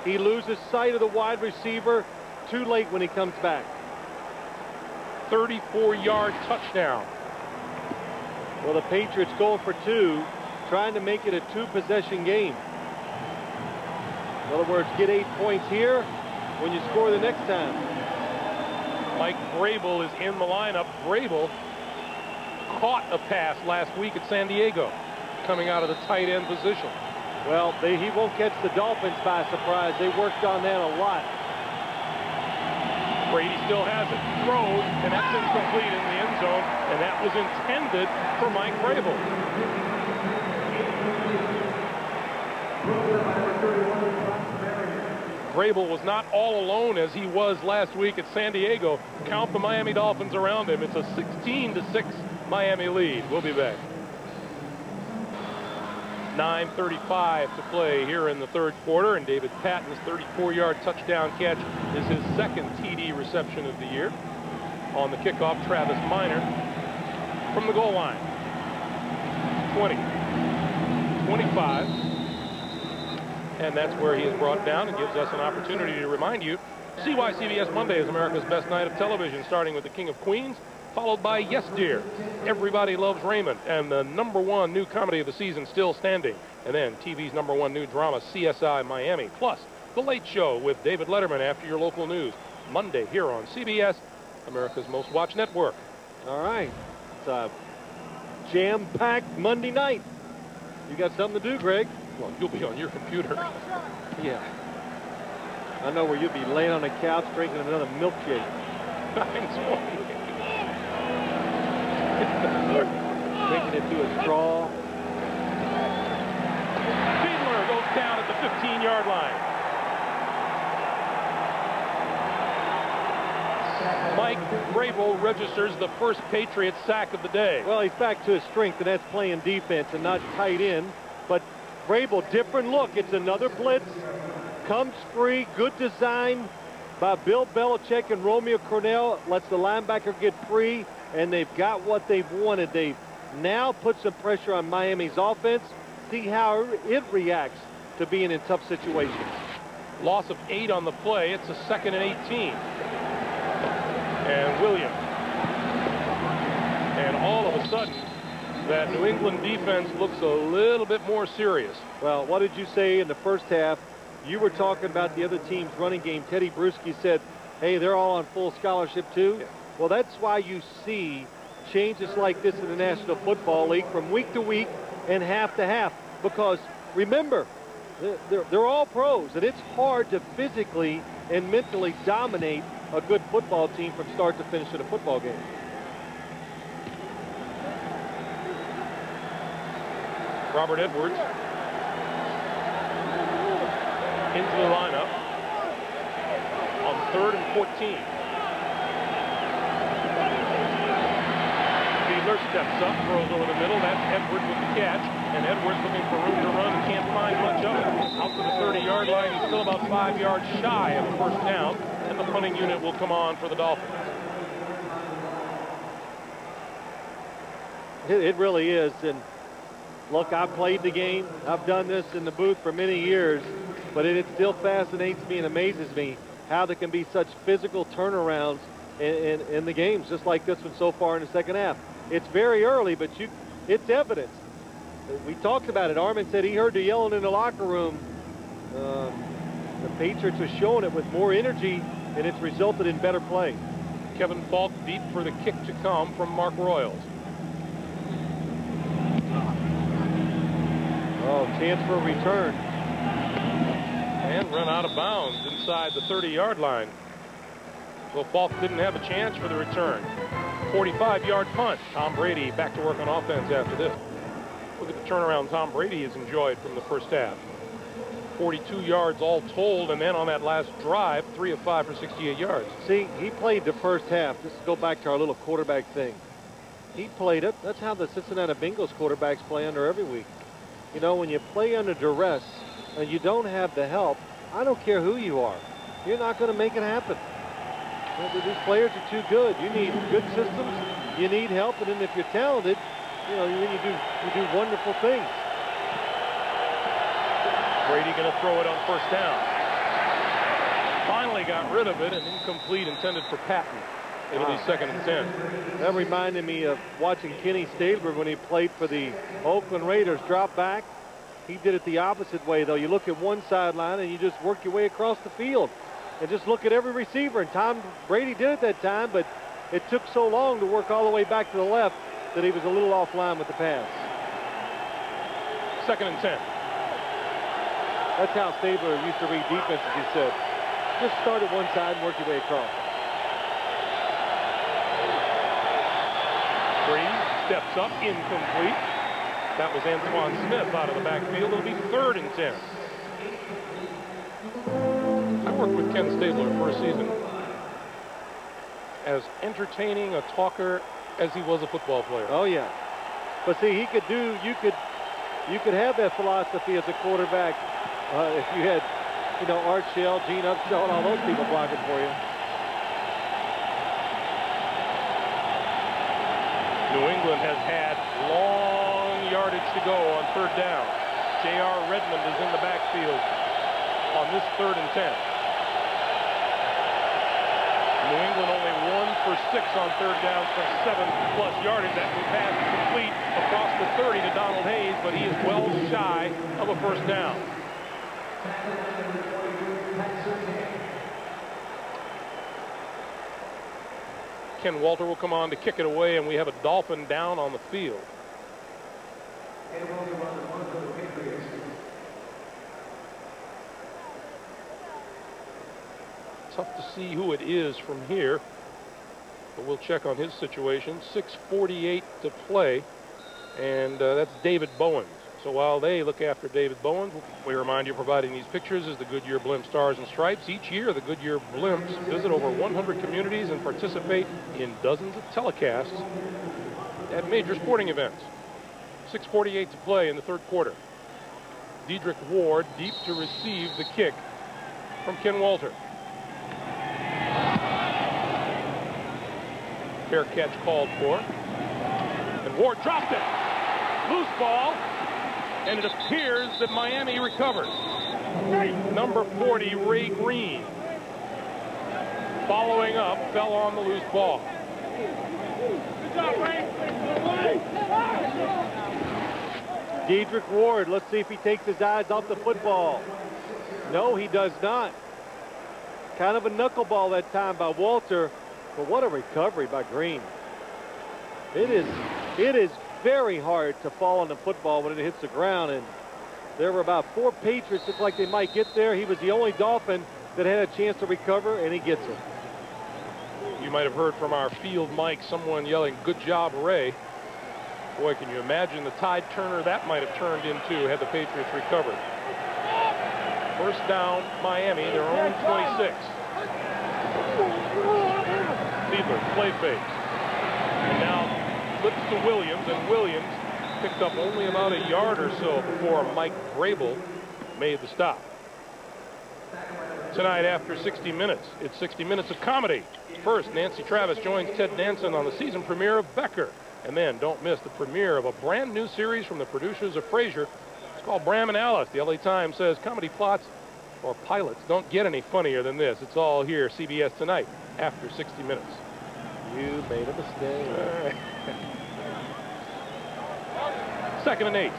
Speaker 2: He loses sight of the wide receiver. Too late when he comes back.
Speaker 1: 34-yard touchdown.
Speaker 2: Well, the Patriots going for 2, trying to make it a 2-possession game. In other words, get 8 points here when you score the next time.
Speaker 1: Mike Vrabel is in the lineup. Vrabel caught a pass last week at San Diego, coming out of the tight end position.
Speaker 2: Well, he won't catch the Dolphins by surprise. They worked on that a lot.
Speaker 1: Brady still has it, throws, and that's incomplete in the end zone, and that was intended for Mike Vrabel. Vrabel was not all alone as he was last week at San Diego. Count the Miami Dolphins around him. It's a 16-6 Miami lead. We'll be back. 9:35 to play here in the third quarter, and David Patton's 34-yard touchdown catch is his second TD reception of the year. On the kickoff, Travis Minor from the goal line. 20, 25, and that's where he is brought down and gives us an opportunity to remind you, CYCBS Monday is America's best night of television, starting with The King of Queens, followed by Yes Dear, Everybody Loves Raymond, and the #1 new comedy of the season, Still Standing. And then TV's #1 new drama, CSI Miami. Plus, The Late Show with David Letterman after your local news. Monday here on CBS, America's most watched network.
Speaker 2: All right. It's a jam-packed Monday night. You got something to do, Greg?
Speaker 1: Well, you'll be on your computer.
Speaker 2: Yeah. I know where you'll be laying on the couch drinking another milkshake. Drinking it through a straw.
Speaker 1: Fiedler goes down at the 15-yard line. Mike Vrabel registers the first Patriots sack of the day.
Speaker 2: Well, he's back to his strength, and that's playing defense and not tight end. But Vrabel, different look. It's another blitz. Comes free. Good design by Bill Belichick and Romeo Cornell. Lets the linebacker get free, and they've got what they've wanted. They've now put some pressure on Miami's offense. See how it reacts to being in tough situations.
Speaker 1: Loss of 8 on the play. It's a 2nd and 18. And Williams. And all of a sudden, that New England defense looks a little bit more serious.
Speaker 2: Well, what did you say in the first half? You were talking about the other team's running game. Teddy Bruschi said, hey, they're all on full scholarship too. Yeah. Well, that's why you see changes like this in the National Football League from week to week and half to half. Because remember, they're all pros, and it's hard to physically and mentally dominate a good football team from start to finish in a football game.
Speaker 1: Robert Edwards into the lineup on 3rd and 14. Fiedler steps up, throws over the middle. That's Edwards with the catch, and Edwards looking for room to run, can't find much of it. Out to the 30-yard line, he's still about 5 yards shy of a first down, and the punting unit will come on for the Dolphins.
Speaker 2: It really is, and look, I've played the game. I've done this in the booth for many years, but it still fascinates me and amazes me how there can be such physical turnarounds in the games, just like this one so far in the second half. It's very early, but it's evidence. We talked about it. Armin said he heard the yelling in the locker room. The Patriots are showing it with more energy, and it's resulted in better play.
Speaker 1: Kevin Falk deep for the kick to come from Mark Royals.
Speaker 2: Oh, chance for a return.
Speaker 1: And run out of bounds inside the 30-yard line. So Falk didn't have a chance for the return. 45-yard punt. Tom Brady back to work on offense after this. Look at the turnaround Tom Brady has enjoyed from the first half. 42 yards all told, and then on that last drive, 3 of 5 for 68 yards.
Speaker 2: See, he played the first half. Let's go back to our little quarterback thing. He played it. That's how the Cincinnati Bengals quarterbacks play under every week. You know, when you play under duress and you don't have the help, I don't care who you are, you're not going to make it happen. These players are too good. You need good systems. You need help, and then if you're talented, you know, you do wonderful things.
Speaker 1: Brady going to throw it on first down. Finally got rid of it, and incomplete, intended for Patton. It'll be 2nd and 10.
Speaker 2: That reminded me of watching Kenny Stabler when he played for the Oakland Raiders. Drop back. He did it the opposite way, though. You look at one sideline and you just work your way across the field and just look at every receiver. And Tom Brady did it that time, but it took so long to work all the way back to the left that he was a little offline with the pass.
Speaker 1: 2nd and 10.
Speaker 2: That's how Stabler used to read defenses, he said. Just start at one side and work your way across.
Speaker 1: Brady steps up, incomplete. That was Antoine Smith out of the backfield. It'll be 3rd and 10. I worked with Ken Stabler for a season. As entertaining a talker as he was a football player.
Speaker 2: Oh yeah. But see, you could have that philosophy as a quarterback if you had, you know, Art Shell, Gene Upshaw, and all those people blocking for you.
Speaker 1: New England has had long yardage to go on 3rd down. J.R. Redmond is in the backfield on this 3rd and 10. New England only 1 for 6 on 3rd down for 7+ yardage. That pass is complete across the 30 to Donald Hayes, but he is well shy of a first down. Ken Walter will come on to kick it away, and we have a Dolphin down on the field. Tough to see who it is from here, but we'll check on his situation. 6:48 to play, and that's David Bowens. So while they look after David Bowens, we remind you providing these pictures is the Goodyear Blimp Stars and Stripes. Each year, the Goodyear Blimps visit over 100 communities and participate in dozens of telecasts at major sporting events. 6:48 to play in the 3rd quarter. Dedrick Ward deep to receive the kick from Ken Walter. Fair catch called for. And Ward dropped it. Loose ball. And it appears that Miami recovers. Number 40, Ray Green, following up, fell on the loose ball.
Speaker 2: Dedrick Ward, let's see if he takes his eyes off the football. No, he does not. Kind of a knuckleball that time by Walter, but what a recovery by Green. It is very hard to fall on the football when it hits the ground, and there were about 4 Patriots looked like they might get there. He was the only Dolphin that had a chance to recover, and he gets it.
Speaker 1: You might have heard from our field mic someone yelling, "Good job, Ray." Boy, can you imagine the tide turner that might have turned into had the Patriots recovered. First down, Miami, their own 26. Fiedler, play fake. And now flips to Williams, and Williams picked up only about a yard or so before Mike Vrabel made the stop. Tonight after 60 minutes, it's 60 minutes of comedy. First, Nancy Travis joins Ted Danson on the season premiere of Becker. And then don't miss the premiere of a brand new series from the producers of Frasier. It's called Bram and Alice. The LA Times says comedy plots or pilots don't get any funnier than this. It's all here, CBS Tonight, after 60 minutes.
Speaker 2: You made a mistake.
Speaker 1: Second and 8.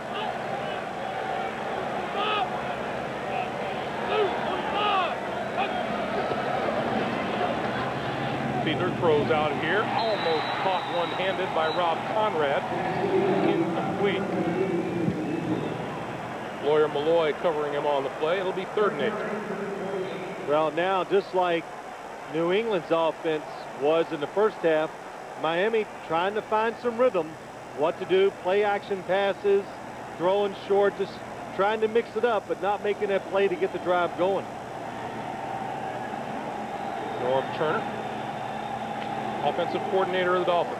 Speaker 1: Fiedler throws out here, almost caught one-handed by Rob Conrad. Incomplete. Lawyer Malloy covering him on the play. It'll be 3rd and 8.
Speaker 2: Well, now, just like New England's offense was in the first half, Miami trying to find some rhythm, what to do, play action passes, throwing short, just trying to mix it up, but not making that play to get the drive going.
Speaker 1: Norm Turner, offensive coordinator of the Dolphins.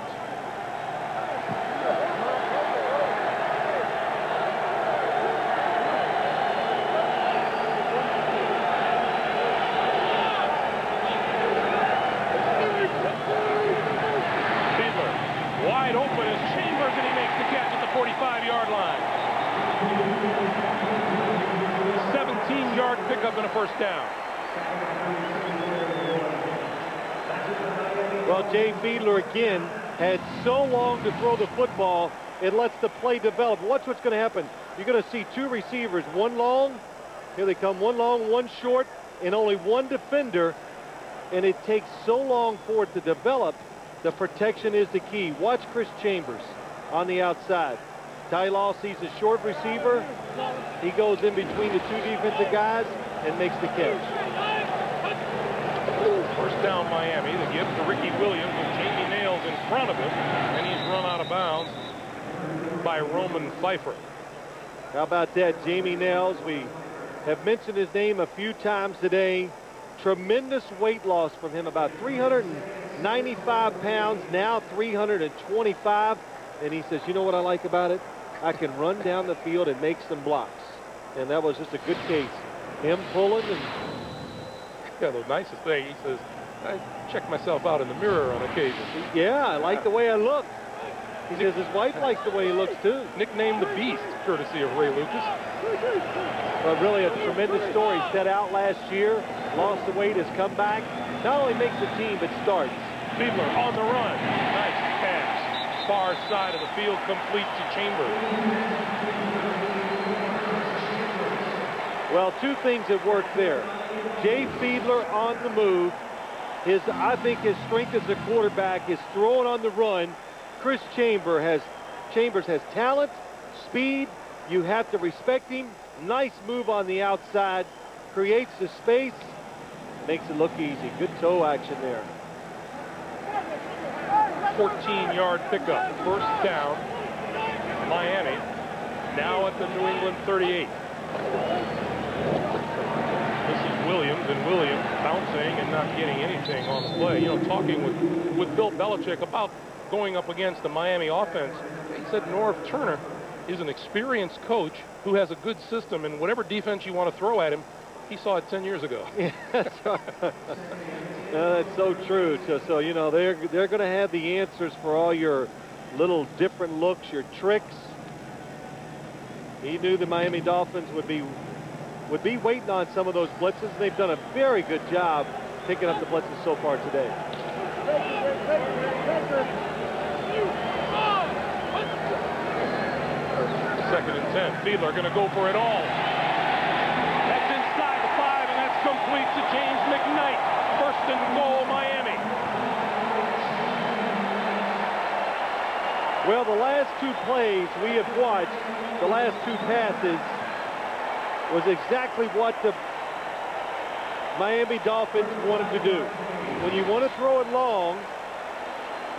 Speaker 1: Fiedler, wide open as Chambers, and he makes the catch at the 45-yard line. 17-yard pickup and a first down.
Speaker 2: Well, Jay Fiedler again had so long to throw the football, it lets the play develop. Watch what's going to happen. You're going to see 2 receivers, one long, here they come, one long, one short, and only one defender, and it takes so long for it to develop. The protection is the key. Watch Chris Chambers on the outside. Ty Law sees a short receiver. He goes in between the 2 defensive guys and makes the catch.
Speaker 1: First down, Miami. The give to Ricky Williams with Jamie Nails in front of him, and he's run out of bounds by Roman Pfeiffer.
Speaker 2: How about that, Jamie Nails? We have mentioned his name a few times today. Tremendous weight loss from him, about 395 pounds, now 325. And he says, you know what I like about it? I can run down the field and make some blocks. And that was just a good case. Him pulling and...
Speaker 1: Yeah, the nicest thing, he says, I check myself out in the mirror on occasion.
Speaker 2: Yeah, I like the way I look. He says his wife likes the way he looks, too.
Speaker 1: Nicknamed the Beast, courtesy of Ray Lucas.
Speaker 2: Well, really a tremendous story. Set out last year, lost the weight, has come back. Not only makes the team, but starts.
Speaker 1: Fiedler on the run. Nice pass. Far side of the field, complete to Chambers.
Speaker 2: Well, 2 things that work there. Jay Fiedler on the move. I think his strength as a quarterback is throwing on the run. Chris Chambers has talent, speed. You have to respect him. Nice move on the outside. Creates the space. Makes it look easy. Good toe action there.
Speaker 1: 14-yard pickup. First down, Miami. Now at the New England 38. This is Williams, and Williams bouncing and not getting anything on the play. You know, talking with Bill Belichick about going up against the Miami offense, he said Norv Turner is an experienced coach who has a good system, and whatever defense you want to throw at him, he saw it 10 years ago.
Speaker 2: Yeah, that's right. That's so true. So you know, they're going to have the answers for all your little different looks, your tricks. He knew the Miami Dolphins would be waiting on some of those blitzes. They've done a very good job picking up the blitzes so far today.
Speaker 1: Second and 10. Fiedler going to go for it all. That's inside the 5, and that's complete to James McKnight. First and goal, Miami.
Speaker 2: Well, the last two plays we have watched, the last two passes, was exactly what the Miami Dolphins wanted to do. When you want to throw it long,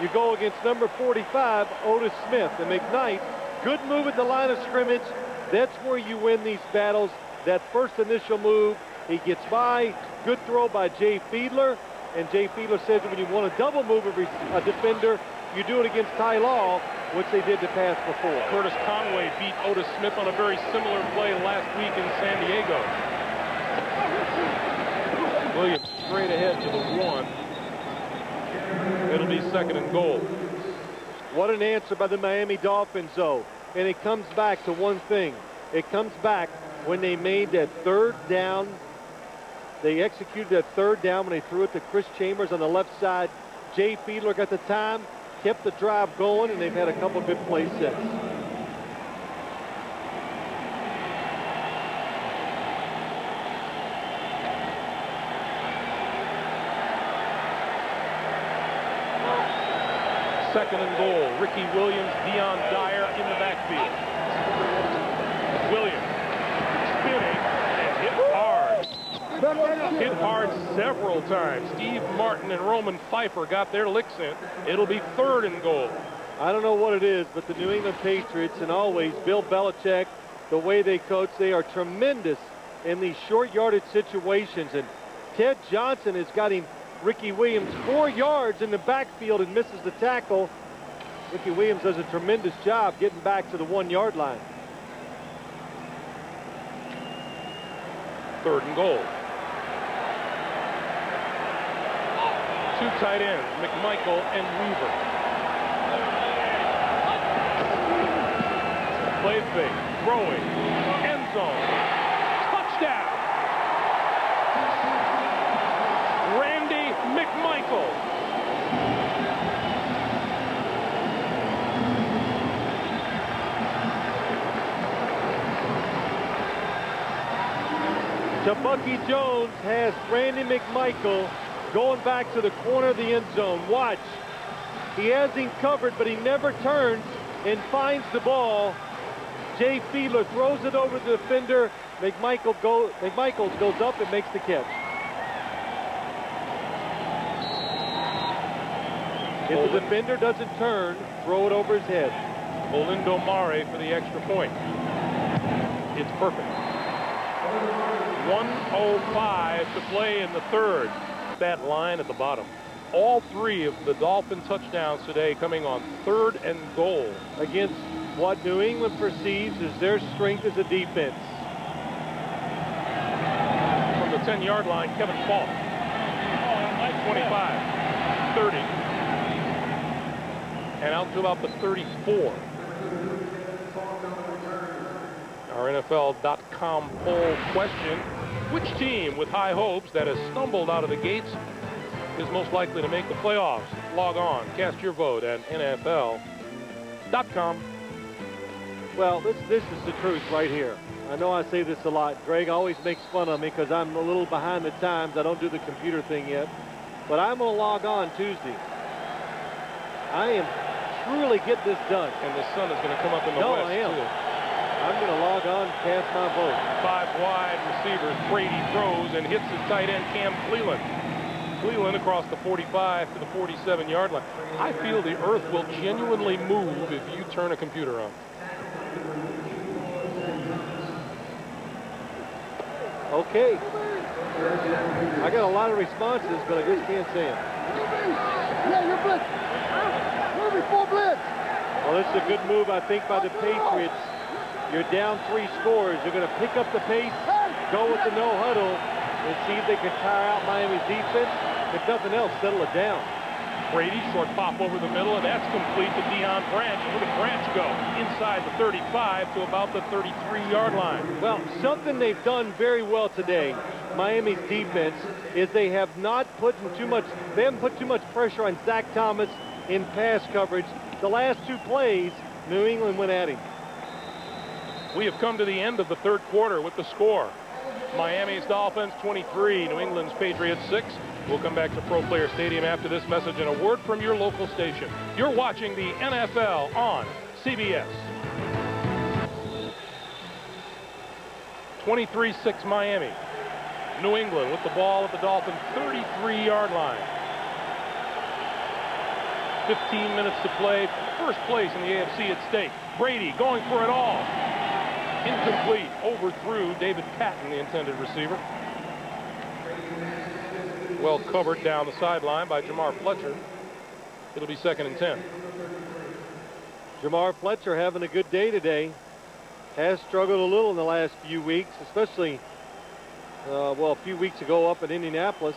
Speaker 2: you go against number 45, Otis Smith. And McKnight, good move at the line of scrimmage. That's where you win these battles. That first initial move, he gets by. Good throw by Jay Fiedler. And Jay Fiedler says when you want to double move a defender, you do it against Ty Law, which they did the pass before.
Speaker 1: Curtis Conway beat Otis Smith on a very similar play last week in San Diego. Williams straight ahead to the 1. It'll be second and goal.
Speaker 2: What an answer by the Miami Dolphins, though. And it comes back to one thing. It comes back when they made that third down. They executed that third down when they threw it to Chris Chambers on the left side. Jay Fiedler got the time, kept the drive going, and they've had a couple good plays since.
Speaker 1: Second and goal. Ricky Williams, Dion Dyer in the backfield. Williams spinning and hit hard. Hit hard several times. Steve Martin and Roman Pfeiffer got their licks in. It'll be third and goal.
Speaker 2: I don't know what it is, but the New England Patriots, and always Bill Belichick, the way they coach, they are tremendous in these short yardage situations. And Ted Johnson has got him, Ricky Williams, 4 yards in the backfield and misses the tackle. Ricky Williams does a tremendous job getting back to the 1-yard line.
Speaker 1: Third and goal. Two tight ends, McMichael and Weaver. Play fake, throwing, end zone, touchdown. Randy McMichael.
Speaker 2: Bucky Jones has Randy McMichael going back to the corner of the end zone. Watch. He has him covered, but he never turns and finds the ball. Jay Fiedler throws it over the defender. McMichaels goes up and makes the catch. If the defender doesn't turn, throw it over his head.
Speaker 1: Olindo Mare for the extra point. It's perfect. 1:05 to play in the third. That line at the bottom. All 3 of the Dolphin touchdowns today coming on third and goal.
Speaker 2: Against what New England perceives as their strength as a defense.
Speaker 1: From the 10-yard line, Kevin Falk. 25, 30, and out to about the 34. Our NFL.com poll question: which team with high hopes that has stumbled out of the gates is most likely to make the playoffs? Log on, cast your vote at NFL.com.
Speaker 2: Well, this is the truth right here. I know I say this a lot. Greg always makes fun of me because I'm a little behind the times. I don't do the computer thing yet. But I'm going to log on Tuesday. I am truly get this done.
Speaker 1: And the sun is going to come up in the west,
Speaker 2: I am.
Speaker 1: too.
Speaker 2: I'm going to log on, cast my vote.
Speaker 1: 5 wide receivers. Brady throws and hits his tight end, Cam Cleland. Cleland across the 45 to the 47-yard line. I feel the earth will genuinely move if you turn a computer on.
Speaker 2: Okay. I got a lot of responses, but I just can't say them.
Speaker 9: Yeah, you're blitz. Moving full blitz.
Speaker 2: Well, this is a good move, I think, by the Patriots. You're down 3 scores. You're going to pick up the pace, go with the no huddle, and see if they can tire out Miami's defense. If nothing else, settle it down.
Speaker 1: Brady, short pop over the middle, and that's complete to Deion Branch. Where did Branch go? Inside the 35 to about the 33-yard line.
Speaker 2: Well, something they've done very well today, Miami's defense, is they have not put too much, they haven't put too much pressure on Zach Thomas in pass coverage. The last two plays, New England went at him.
Speaker 1: We have come to the end of the third quarter with the score. Miami's Dolphins 23, New England's Patriots 6. We'll come back to Pro Player Stadium after this message and a word from your local station. You're watching the NFL on CBS. 23-6 Miami. New England with the ball at the Dolphins 33-yard line. 15 minutes to play. First place in the AFC at stake. Brady going for it all. Incomplete. Overthrew David Patton, the intended receiver. Well covered down the sideline by Jamar Fletcher. It'll be 2nd and 10.
Speaker 2: Jamar Fletcher having a good day today. Has struggled a little in the last few weeks, especially, well, a few weeks ago up in Indianapolis.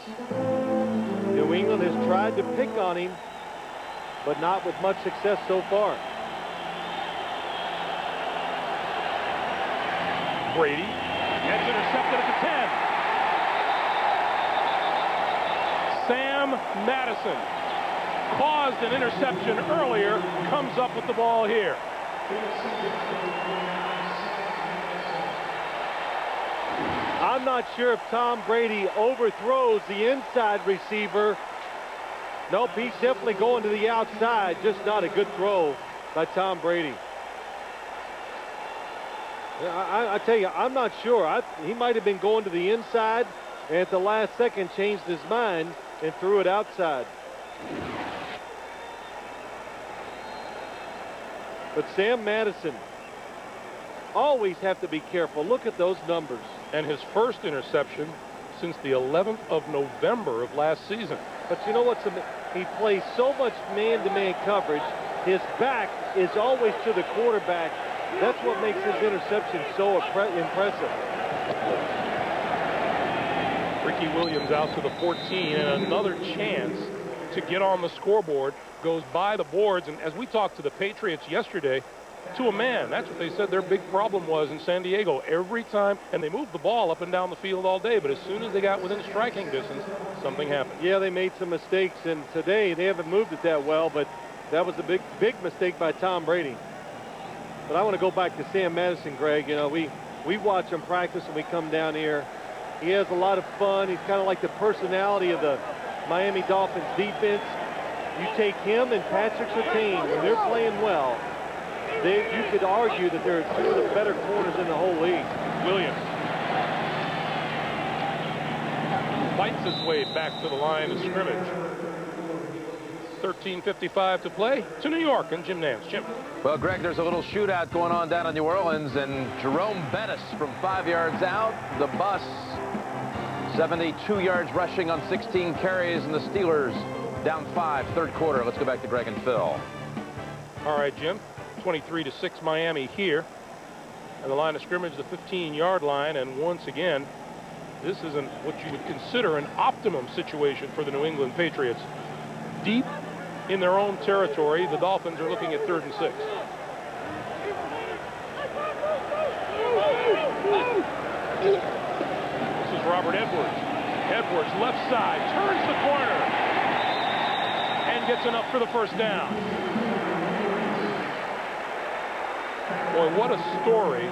Speaker 2: New England has tried to pick on him, but not with much success so far.
Speaker 1: Brady gets intercepted at the 10. Sam Madison caused an interception earlier, comes up with the ball here.
Speaker 2: I'm not sure if Tom Brady overthrows the inside receiver. Nope, he's definitely going to the outside. Just not a good throw by Tom Brady. I tell you, I'm not sure. He might have been going to the inside and at the last second changed his mind and threw it outside. But Sam Madison, always have to be careful. Look at those numbers.
Speaker 1: And his first interception since the 11th of November of last season.
Speaker 2: But you know what's he plays so much man-to-man coverage. His back is always to the quarterback. That's what makes his interception so impressive.
Speaker 1: Ricky Williams out to the 14, and another chance to get on the scoreboard. Goes by the boards, and as we talked to the Patriots yesterday, to a man. That's what they said their big problem was in San Diego. Every time, and they moved the ball up and down the field all day, but as soon as they got within striking distance, something happened.
Speaker 2: Yeah, they made some mistakes, and today they haven't moved it that well, but that was a big mistake by Tom Brady. But I want to go back to Sam Madison, Greg. You know, we watch him practice when we come down here. He has a lot of fun. He's kind of like the personality of the Miami Dolphins defense. You take him and Patrick Surtain, when they're playing well, you could argue that they're two of the better corners in the whole league.
Speaker 1: Williams fights his way back to the line of scrimmage. 13:55 to play to New York and Jim Nance. Jim.
Speaker 7: Well, Greg, there's a little shootout going on down in New Orleans, and Jerome Bettis from 5 yards out, the bus, 72 yards rushing on 16 carries, and the Steelers down 5, third quarter. Let's go back to Greg and Phil.
Speaker 1: All right, Jim. 23-6 Miami here. And the line of scrimmage, the 15-yard line, and once again, this isn't what you would consider an optimum situation for the New England Patriots. Deep in their own territory, the Dolphins are looking at 3rd and 6. This is Robert Edwards. Edwards, left side, turns the corner, and gets enough for the first down. Boy, what a story.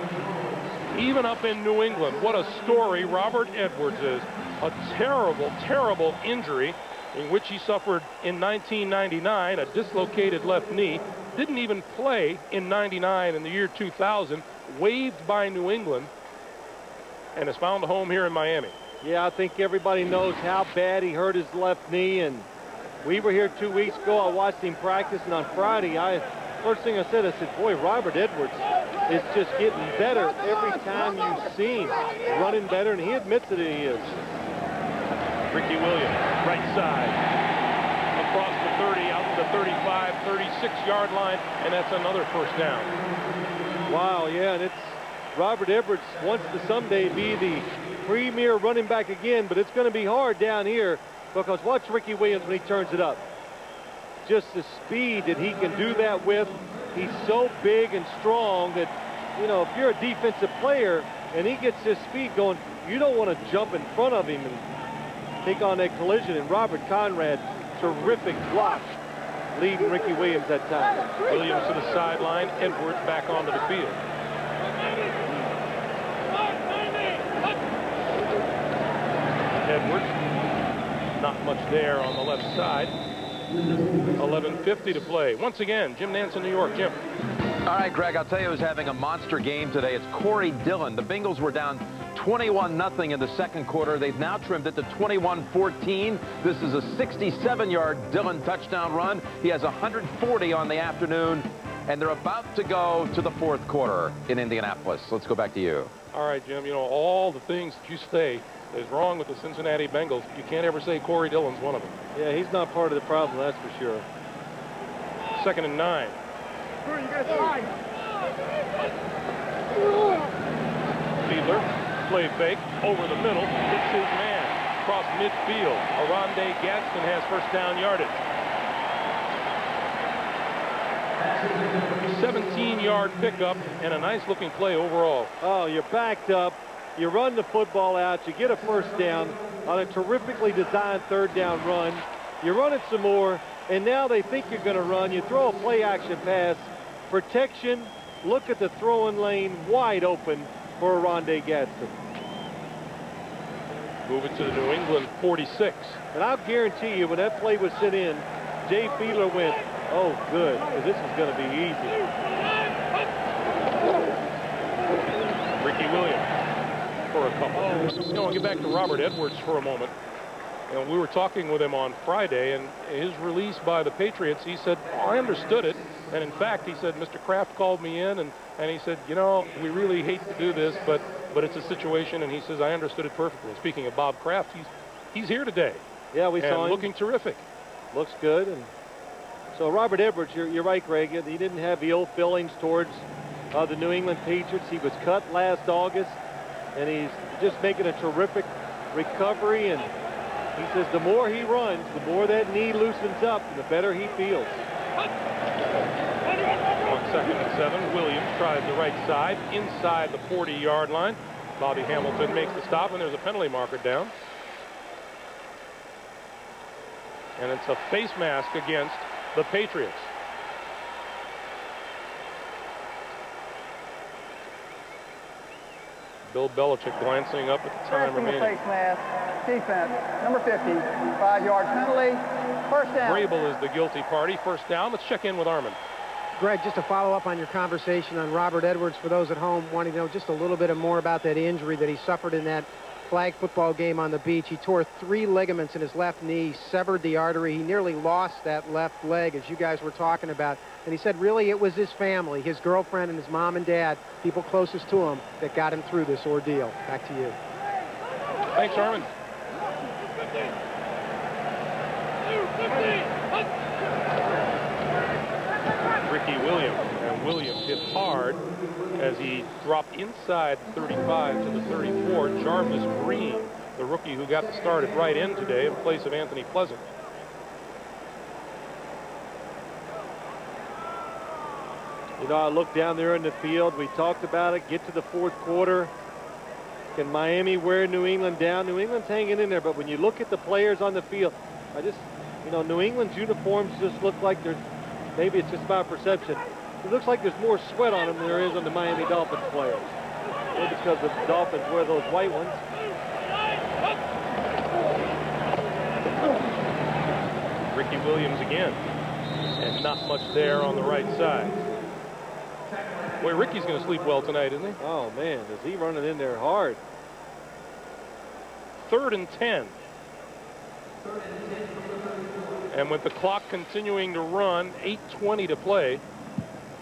Speaker 1: Even up in New England, what a story Robert Edwards is. A terrible, terrible injury in which he suffered in 1999, a dislocated left knee. Didn't even play in 99 in the year 2000. Waived by New England and has found a home here in Miami.
Speaker 2: Yeah, I think everybody knows how bad he hurt his left knee, and we were here 2 weeks ago. I watched him practice, and on Friday, first thing I said, boy, Robert Edwards is just getting better every time you see him. Running better, and he admits that he is.
Speaker 1: Ricky Williams, right side. Across the 30, out to the 35, 36-yard line, and that's another first down.
Speaker 2: Wow, yeah, and it's Robert Edwards wants to someday be the premier running back again, but it's going to be hard down here because watch Ricky Williams when he turns it up. Just the speed that he can do that with. He's so big and strong that, you know, if you're a defensive player and he gets his speed going, you don't want to jump in front of him and take on that collision. And Robert Conrad, terrific block. leading Ricky Williams that time.
Speaker 1: Williams to the sideline, Edwards back onto the field. Edwards, not much there on the left side. 11:50 to play. Once again, Jim Nance in New York. Jim.
Speaker 7: All right, Greg, I'll tell you who's having a monster game today. It's Corey Dillon. The Bengals were down 21-0 in the second quarter. They've now trimmed it to 21-14. This is a 67-yard Dillon touchdown run. He has 140 on the afternoon, and they're about to go to the fourth quarter in Indianapolis. Let's go back to you.
Speaker 1: All right, Jim, you know, all the things that you say is wrong with the Cincinnati Bengals. You can't ever say Corey Dillon's one of them.
Speaker 2: Yeah, he's not part of the problem, that's for sure.
Speaker 1: 2nd and 9. Fiedler, play fake, over the middle, hits his man, across midfield. Aronde Gadsden has first down yardage. 17-yard pickup and a nice looking play overall.
Speaker 2: Oh, you're backed up. You run the football out. You get a first down on a terrifically designed third down run. You run it some more, and now they think you're going to run. You throw a play action pass. Protection. Look at the throwing lane wide open for Aronde Gadsden.
Speaker 1: Move it to the New England 46.
Speaker 2: And I'll guarantee you when that play was sent in, Jay Fiedler went, oh, good, because this is going to be easy.
Speaker 1: Ricky Williams for a couple. You know, I'll get back to Robert Edwards for a moment. You know, we were talking with him on Friday, and his release by the Patriots, he said, oh, I understood it. And in fact, he said, Mr. Kraft called me in, and he said, you know, we really hate to do this, but it's a situation, and he says, I understood it perfectly. Speaking of Bob Kraft, he's here today.
Speaker 2: Yeah, we saw him.
Speaker 1: Looking terrific.
Speaker 2: Looks good. And so Robert Edwards, you're right, Greg. He didn't have the old feelings towards the New England Patriots. He was cut last August, and he's just making a terrific recovery. And he says the more he runs, the more that knee loosens up, and the better he feels.
Speaker 1: On 2nd and 7, Williams tries the right side inside the 40-yard line. Bobby Hamilton makes the stop, and there's a penalty marker down. And it's a face mask against the Patriots. Bill Belichick glancing up at the time remaining.
Speaker 9: Face mask, defense, number 50, 5-yard penalty, first down.
Speaker 1: Vrabel is the guilty party. First down. Let's check in with Armin.
Speaker 5: Greg, just to follow up on your conversation on Robert Edwards, for those at home wanting to know just a little bit more about that injury that he suffered in that flag football game on the beach. He tore 3 ligaments in his left knee, severed the artery. He nearly lost that left leg, as you guys were talking about. And he said really it was his family, his girlfriend and his mom and dad, people closest to him, that got him through this ordeal. Back to you.
Speaker 1: Thanks, Armin. Ricky Williams. And Williams hit hard as he dropped inside the 35 to the 34. Jarvis Green, the rookie who got the start at right end today in place of Anthony Pleasant.
Speaker 2: You know, I looked down there in the field. We talked about it. Get to the fourth quarter. Can Miami wear New England down? New England's hanging in there, but when you look at the players on the field, you know, New England's uniforms just look like there's, maybe it's just my perception, it looks like there's more sweat on them than there is on the Miami Dolphins players. Maybe because the Dolphins wear those white ones.
Speaker 1: Ricky Williams again. And not much there on the right side. Boy, Ricky's going to sleep well tonight, isn't he?
Speaker 2: Oh, man, is he running in there hard.
Speaker 1: 3rd and 10. And with the clock continuing to run, 8:20 to play,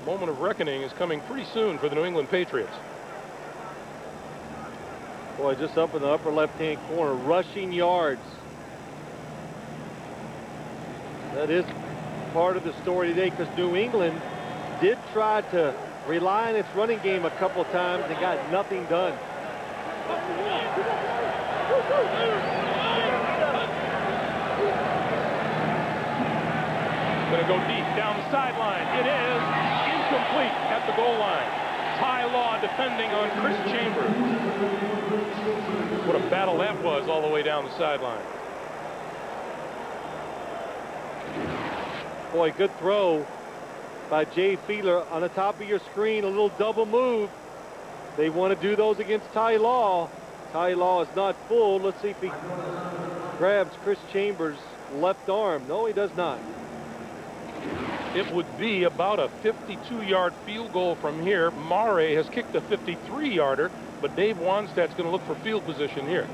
Speaker 1: moment of reckoning is coming pretty soon for the New England Patriots.
Speaker 2: Boy, just up in the upper left-hand corner, rushing yards. That is part of the story today, because New England did try to rely on its running game a couple of times and got nothing done.
Speaker 1: Going to go deep down the sideline. It is incomplete at the goal line. Ty Law defending on Chris Chambers. What a battle that was all the way down the sideline.
Speaker 2: Boy, good throw by Jay Fiedler on the top of your screen. A little double move. They want to do those against Ty Law. Ty Law is not full. Let's see if he grabs Chris Chambers' left arm. No, he does not.
Speaker 1: It would be about a 52-yard field goal from here. Mare has kicked a 53-yarder, but Dave Wanstadt's going to look for field position here.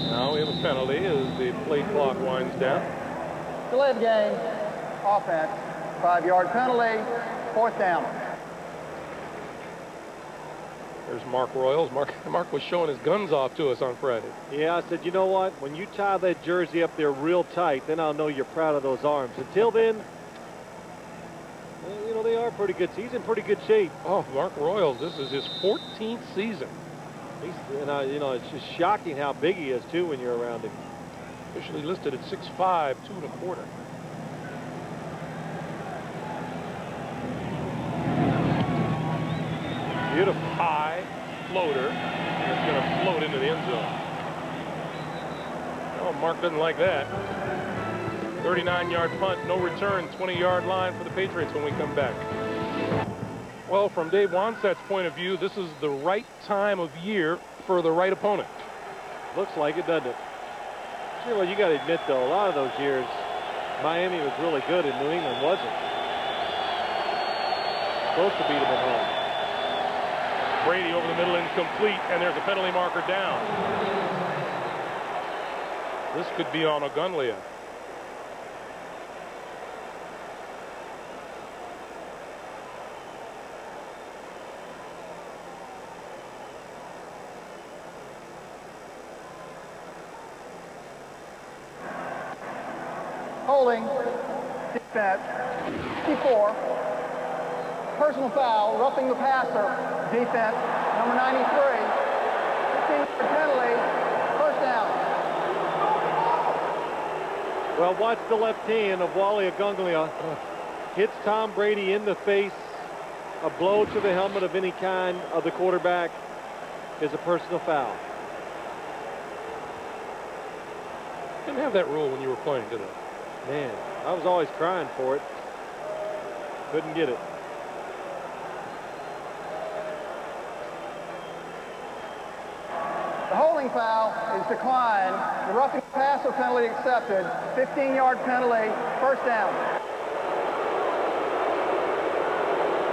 Speaker 1: Now we have a penalty as the play clock winds down.
Speaker 9: Delay of game, offense, 5-yard penalty, 4th down.
Speaker 1: There's Mark Royals. Mark was showing his guns off to us on Friday.
Speaker 2: Yeah, I said, you know what? When you tie that jersey up there real tight, then I'll know you're proud of those arms. Until then, well, you know, they are pretty good. He's in pretty good shape.
Speaker 1: Oh, Mark Royals, this is his 14th season.
Speaker 2: And you know, it's just shocking how big he is, too, when you're around him.
Speaker 1: Officially listed at 6'5", 2 1/4. Beautiful high floater. It's going to float into the end zone. Oh, Mark doesn't like that. 39-yard punt, no return, 20-yard line for the Patriots when we come back. Well, from Dave Wanstadt's point of view, this is the right time of year for the right opponent.
Speaker 2: Looks like it, doesn't it? Sure, well, you got to admit, though, a lot of those years, Miami was really good and New England wasn't. Supposed to beat them at home.
Speaker 1: Brady over the middle, incomplete, and there's a penalty marker down. This could be on Ogunlea.
Speaker 9: Holding, defense, 54. Personal foul, roughing the passer, defense, number 93. 15-yard penalty, 1st down.
Speaker 2: Well, watch the left hand of Wally Ogunlea. Hits Tom Brady in the face. A blow to the helmet of any kind of the quarterback is a personal foul.
Speaker 1: Didn't have that rule when you were playing, did it?
Speaker 2: Man, I was always crying for it. Couldn't get it.
Speaker 9: The holding foul is declined. The roughing the passer penalty accepted. 15-yard penalty, 1st down.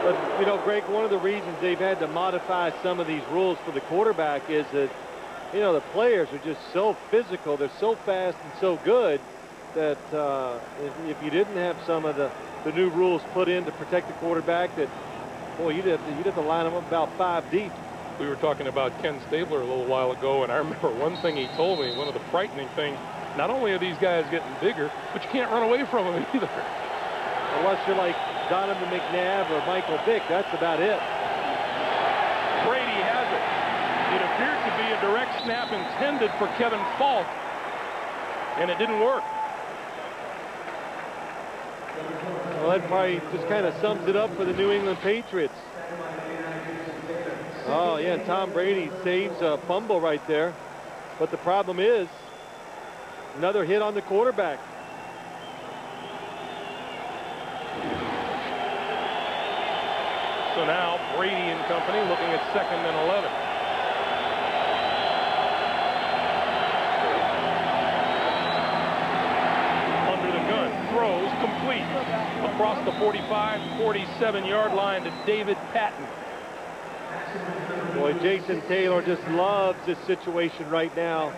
Speaker 2: But, you know, Greg, one of the reasons they've had to modify some of these rules for the quarterback is that, you know, the players are just so physical. They're so fast and so good that if you didn't have some of the new rules put in to protect the quarterback, that, boy, you'd have to line them up about 5 deep.
Speaker 1: We were talking about Ken Stabler a little while ago, and I remember one thing he told me, one of the frightening things, not only are these guys getting bigger, but you can't run away from them either.
Speaker 2: Unless you're like Donovan McNabb or Michael Vick, that's about it.
Speaker 1: Brady has it. It appeared to be a direct snap intended for Kevin Falk, and it didn't work.
Speaker 2: Well, that probably just kind of sums it up for the New England Patriots. Oh, yeah, Tom Brady saves a fumble right there. But the problem is, another hit on the quarterback.
Speaker 1: So now Brady and company looking at 2nd and 11. Under the gun, throws complete across the 45, 47-yard line to David Patton.
Speaker 2: Boy, Jason Taylor just loves this situation right now.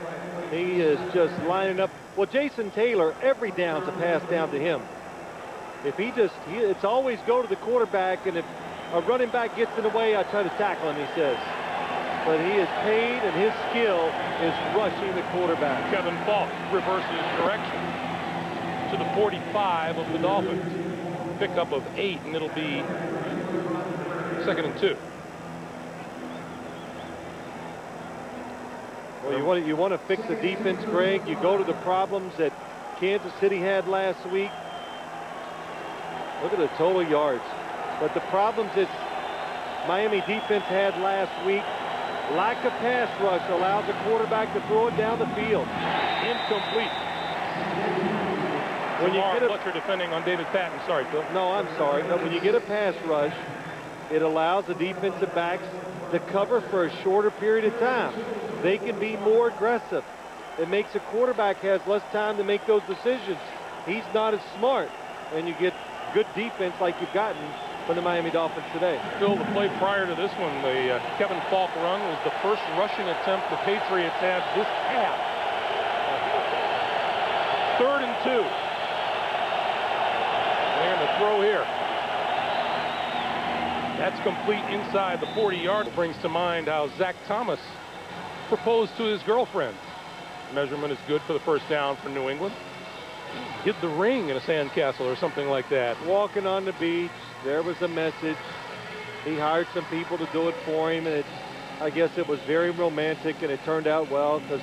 Speaker 2: He is just lining up. Well, Jason Taylor, every down's a pass down to him. If it's always go to the quarterback, and if a running back gets in the way, I try to tackle him, he says. But he is paid, and his skill is rushing the quarterback.
Speaker 1: Kevin Falk reverses direction to the 45 of the Dolphins. Pickup of 8, and it'll be 2nd and 2.
Speaker 2: Well, you want to fix the defense, Greg. You go to the problems that Kansas City had last week. Look at the total yards. But the problems that Miami defense had last week, Lack of pass rush allows the quarterback to throw it down the field.
Speaker 1: Incomplete. When you get Fletcher defending on David Patton. Sorry, Phil.
Speaker 2: No, I'm sorry. But when you get a pass rush, it allows the defensive backs to cover for a shorter period of time. They can be more aggressive. It makes the quarterback has less time to make those decisions. He's not as smart, and you get good defense like you've gotten from the Miami Dolphins today.
Speaker 1: Phil, the play prior to this one, the Kevin Falk run, was the first rushing attempt the Patriots had this half. 3rd and 2. And the throw here. That's complete inside the 40-yard. Brings to mind how Zach Thomas proposed to his girlfriend. Measurement is good for the first down for New England. Hid the ring in a sandcastle or something like that.
Speaker 2: Walking on the beach, there was a message. He hired some people to do it for him, and I guess it was very romantic, and it turned out well because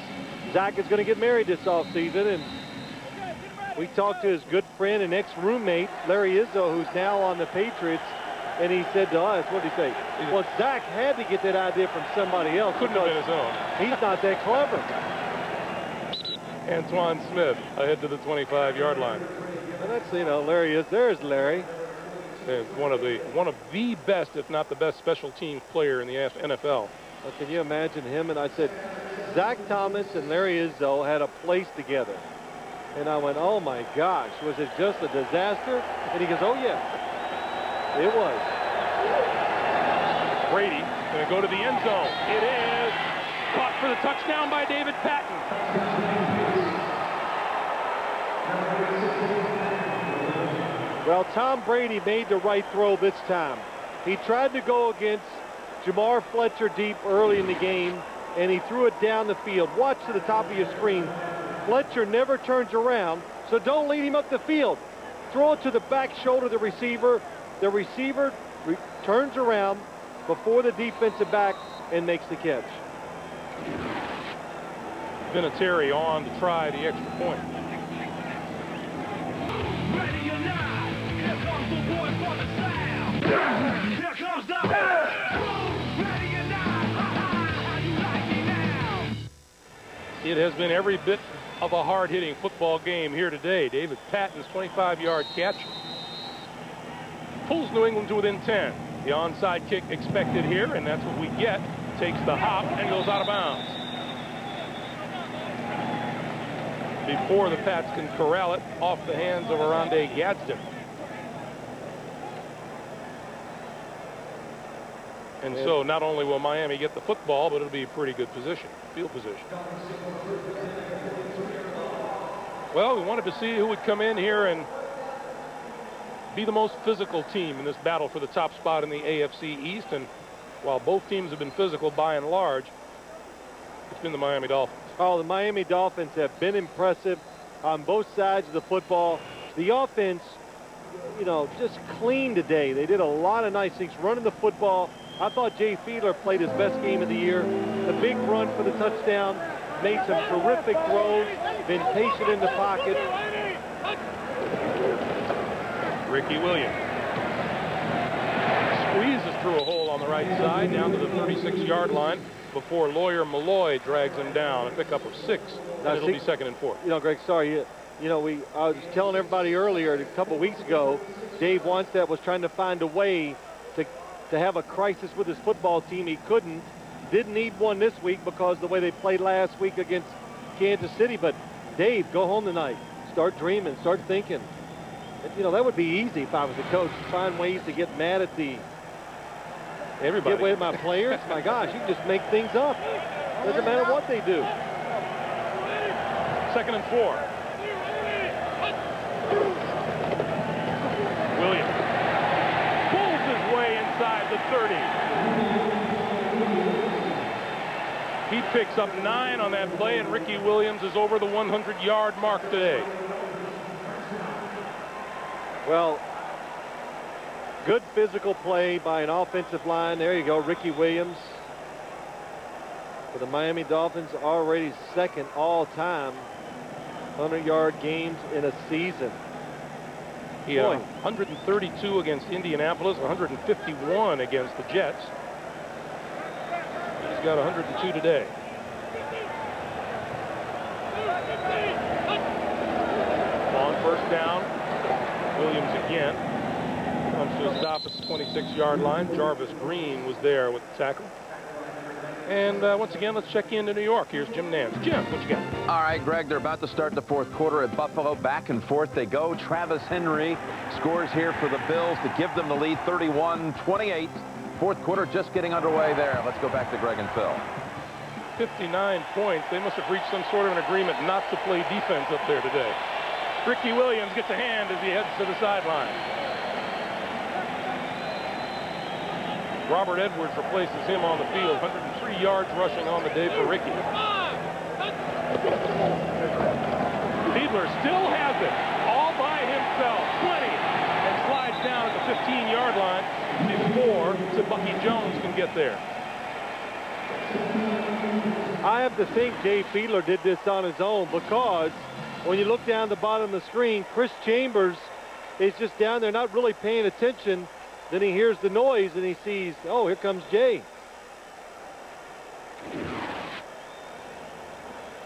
Speaker 2: Zach is going to get married this offseason, and we talked to his good friend and ex-roommate, Larry Izzo, who's now on the Patriots, and he said to us, what did he say? Well, Zach had to get that idea from somebody else.
Speaker 1: Couldn't have been his own.
Speaker 2: He's not that clever.
Speaker 1: Antoine Smith ahead to the 25-yard line.
Speaker 2: And that's, you know, Larry is. There's Larry.
Speaker 1: And one of the best, if not the best, special teams player in the NFL.
Speaker 2: Well, can you imagine him? And I said, Zach Thomas and Larry Izzo had a place together. And I went, oh my gosh, was it just a disaster? And he goes, oh yeah, it was.
Speaker 1: Brady going to go to the end zone. It is caught for the touchdown by David Patton.
Speaker 2: Well, Tom Brady made the right throw this time. He tried to go against Jamar Fletcher deep early in the game, and he threw it down the field. Watch to the top of your screen. Fletcher never turns around, so don't lead him up the field. Throw it to the back shoulder of the receiver. The receiver turns around before the defensive back and makes the catch.
Speaker 1: Vinatieri on to try the extra point.
Speaker 8: Ready or not, here comes the boy for the sound. Here comes the ready or not, how you like it now?
Speaker 1: It has been every bit of a hard-hitting football game here today. David Patton's 25-yard catch pulls New England to within 10. The onside kick expected here, and that's what we get. Takes the hop and goes out of bounds. Before the Pats can corral it off the hands of Oronde Gadsden. And so not only will Miami get the football, but it'll be a pretty good position, field position. Well, we wanted to see who would come in here and be the most physical team in this battle for the top spot in the AFC East. And while both teams have been physical by and large, it's been the Miami Dolphins.
Speaker 2: Oh, the Miami Dolphins have been impressive on both sides of the football. The offense, you know, just clean today. They did a lot of nice things running the football. I thought Jay Fiedler played his best game of the year. The big run for the touchdown, made some terrific throws, been patient in the pocket.
Speaker 1: Ricky Williams squeezes through a hole on the right side down to the 36-yard line before Lawyer Malloy drags him down. A pickup of 6. And it'll be 2nd and 4.
Speaker 2: You know, Greg, sorry. You know, I was telling everybody earlier, a couple weeks ago, Dave Wannstedt was trying to find a way to have a crisis with his football team. He couldn't. Didn't need one this week because the way they played last week against Kansas City. But Dave, go home tonight. Start dreaming. Start thinking. You know, that would be easy if I was a coach. Find ways to get mad at
Speaker 1: everybody.
Speaker 2: Get away with my players. My gosh, you can just make things up. Doesn't matter what they do.
Speaker 1: 2nd and 4. Williams pulls his way inside the 30. He picks up 9 on that play, and Ricky Williams is over the 100-yard mark today.
Speaker 2: Well, good physical play by an offensive line. There you go, Ricky Williams. For the Miami Dolphins, already 2nd all-time 100-yard games in a season.
Speaker 1: He had 132 against Indianapolis, 151 against the Jets. He's got 102 today. On first down, Williams again. Comes to a stop at the 26-yard line. Jarvis Green was there with the tackle. And once again, let's check into New York. Here's Jim Nance. Jim, what you got?
Speaker 7: All right, Greg, they're about to start the fourth quarter at Buffalo. Back and forth they go. Travis Henry scores here for the Bills to give them the lead, 31-28. Fourth quarter just getting underway there. Let's go back to Greg and Phil.
Speaker 1: 59 points. They must have reached some sort of an agreement not to play defense up there today. Ricky Williams gets a hand as he heads to the sideline. Robert Edwards replaces him on the field. 103 yards rushing on the day for Ricky. Fiedler still has it all by himself. 20 and slides down at the 15-yard line before Bucky Jones can get there.
Speaker 2: I have to think Jay Fiedler did this on his own, because when you look down the bottom of the screen, Chris Chambers is just down there not really paying attention. Then he hears the noise and he sees, oh, here comes Jay.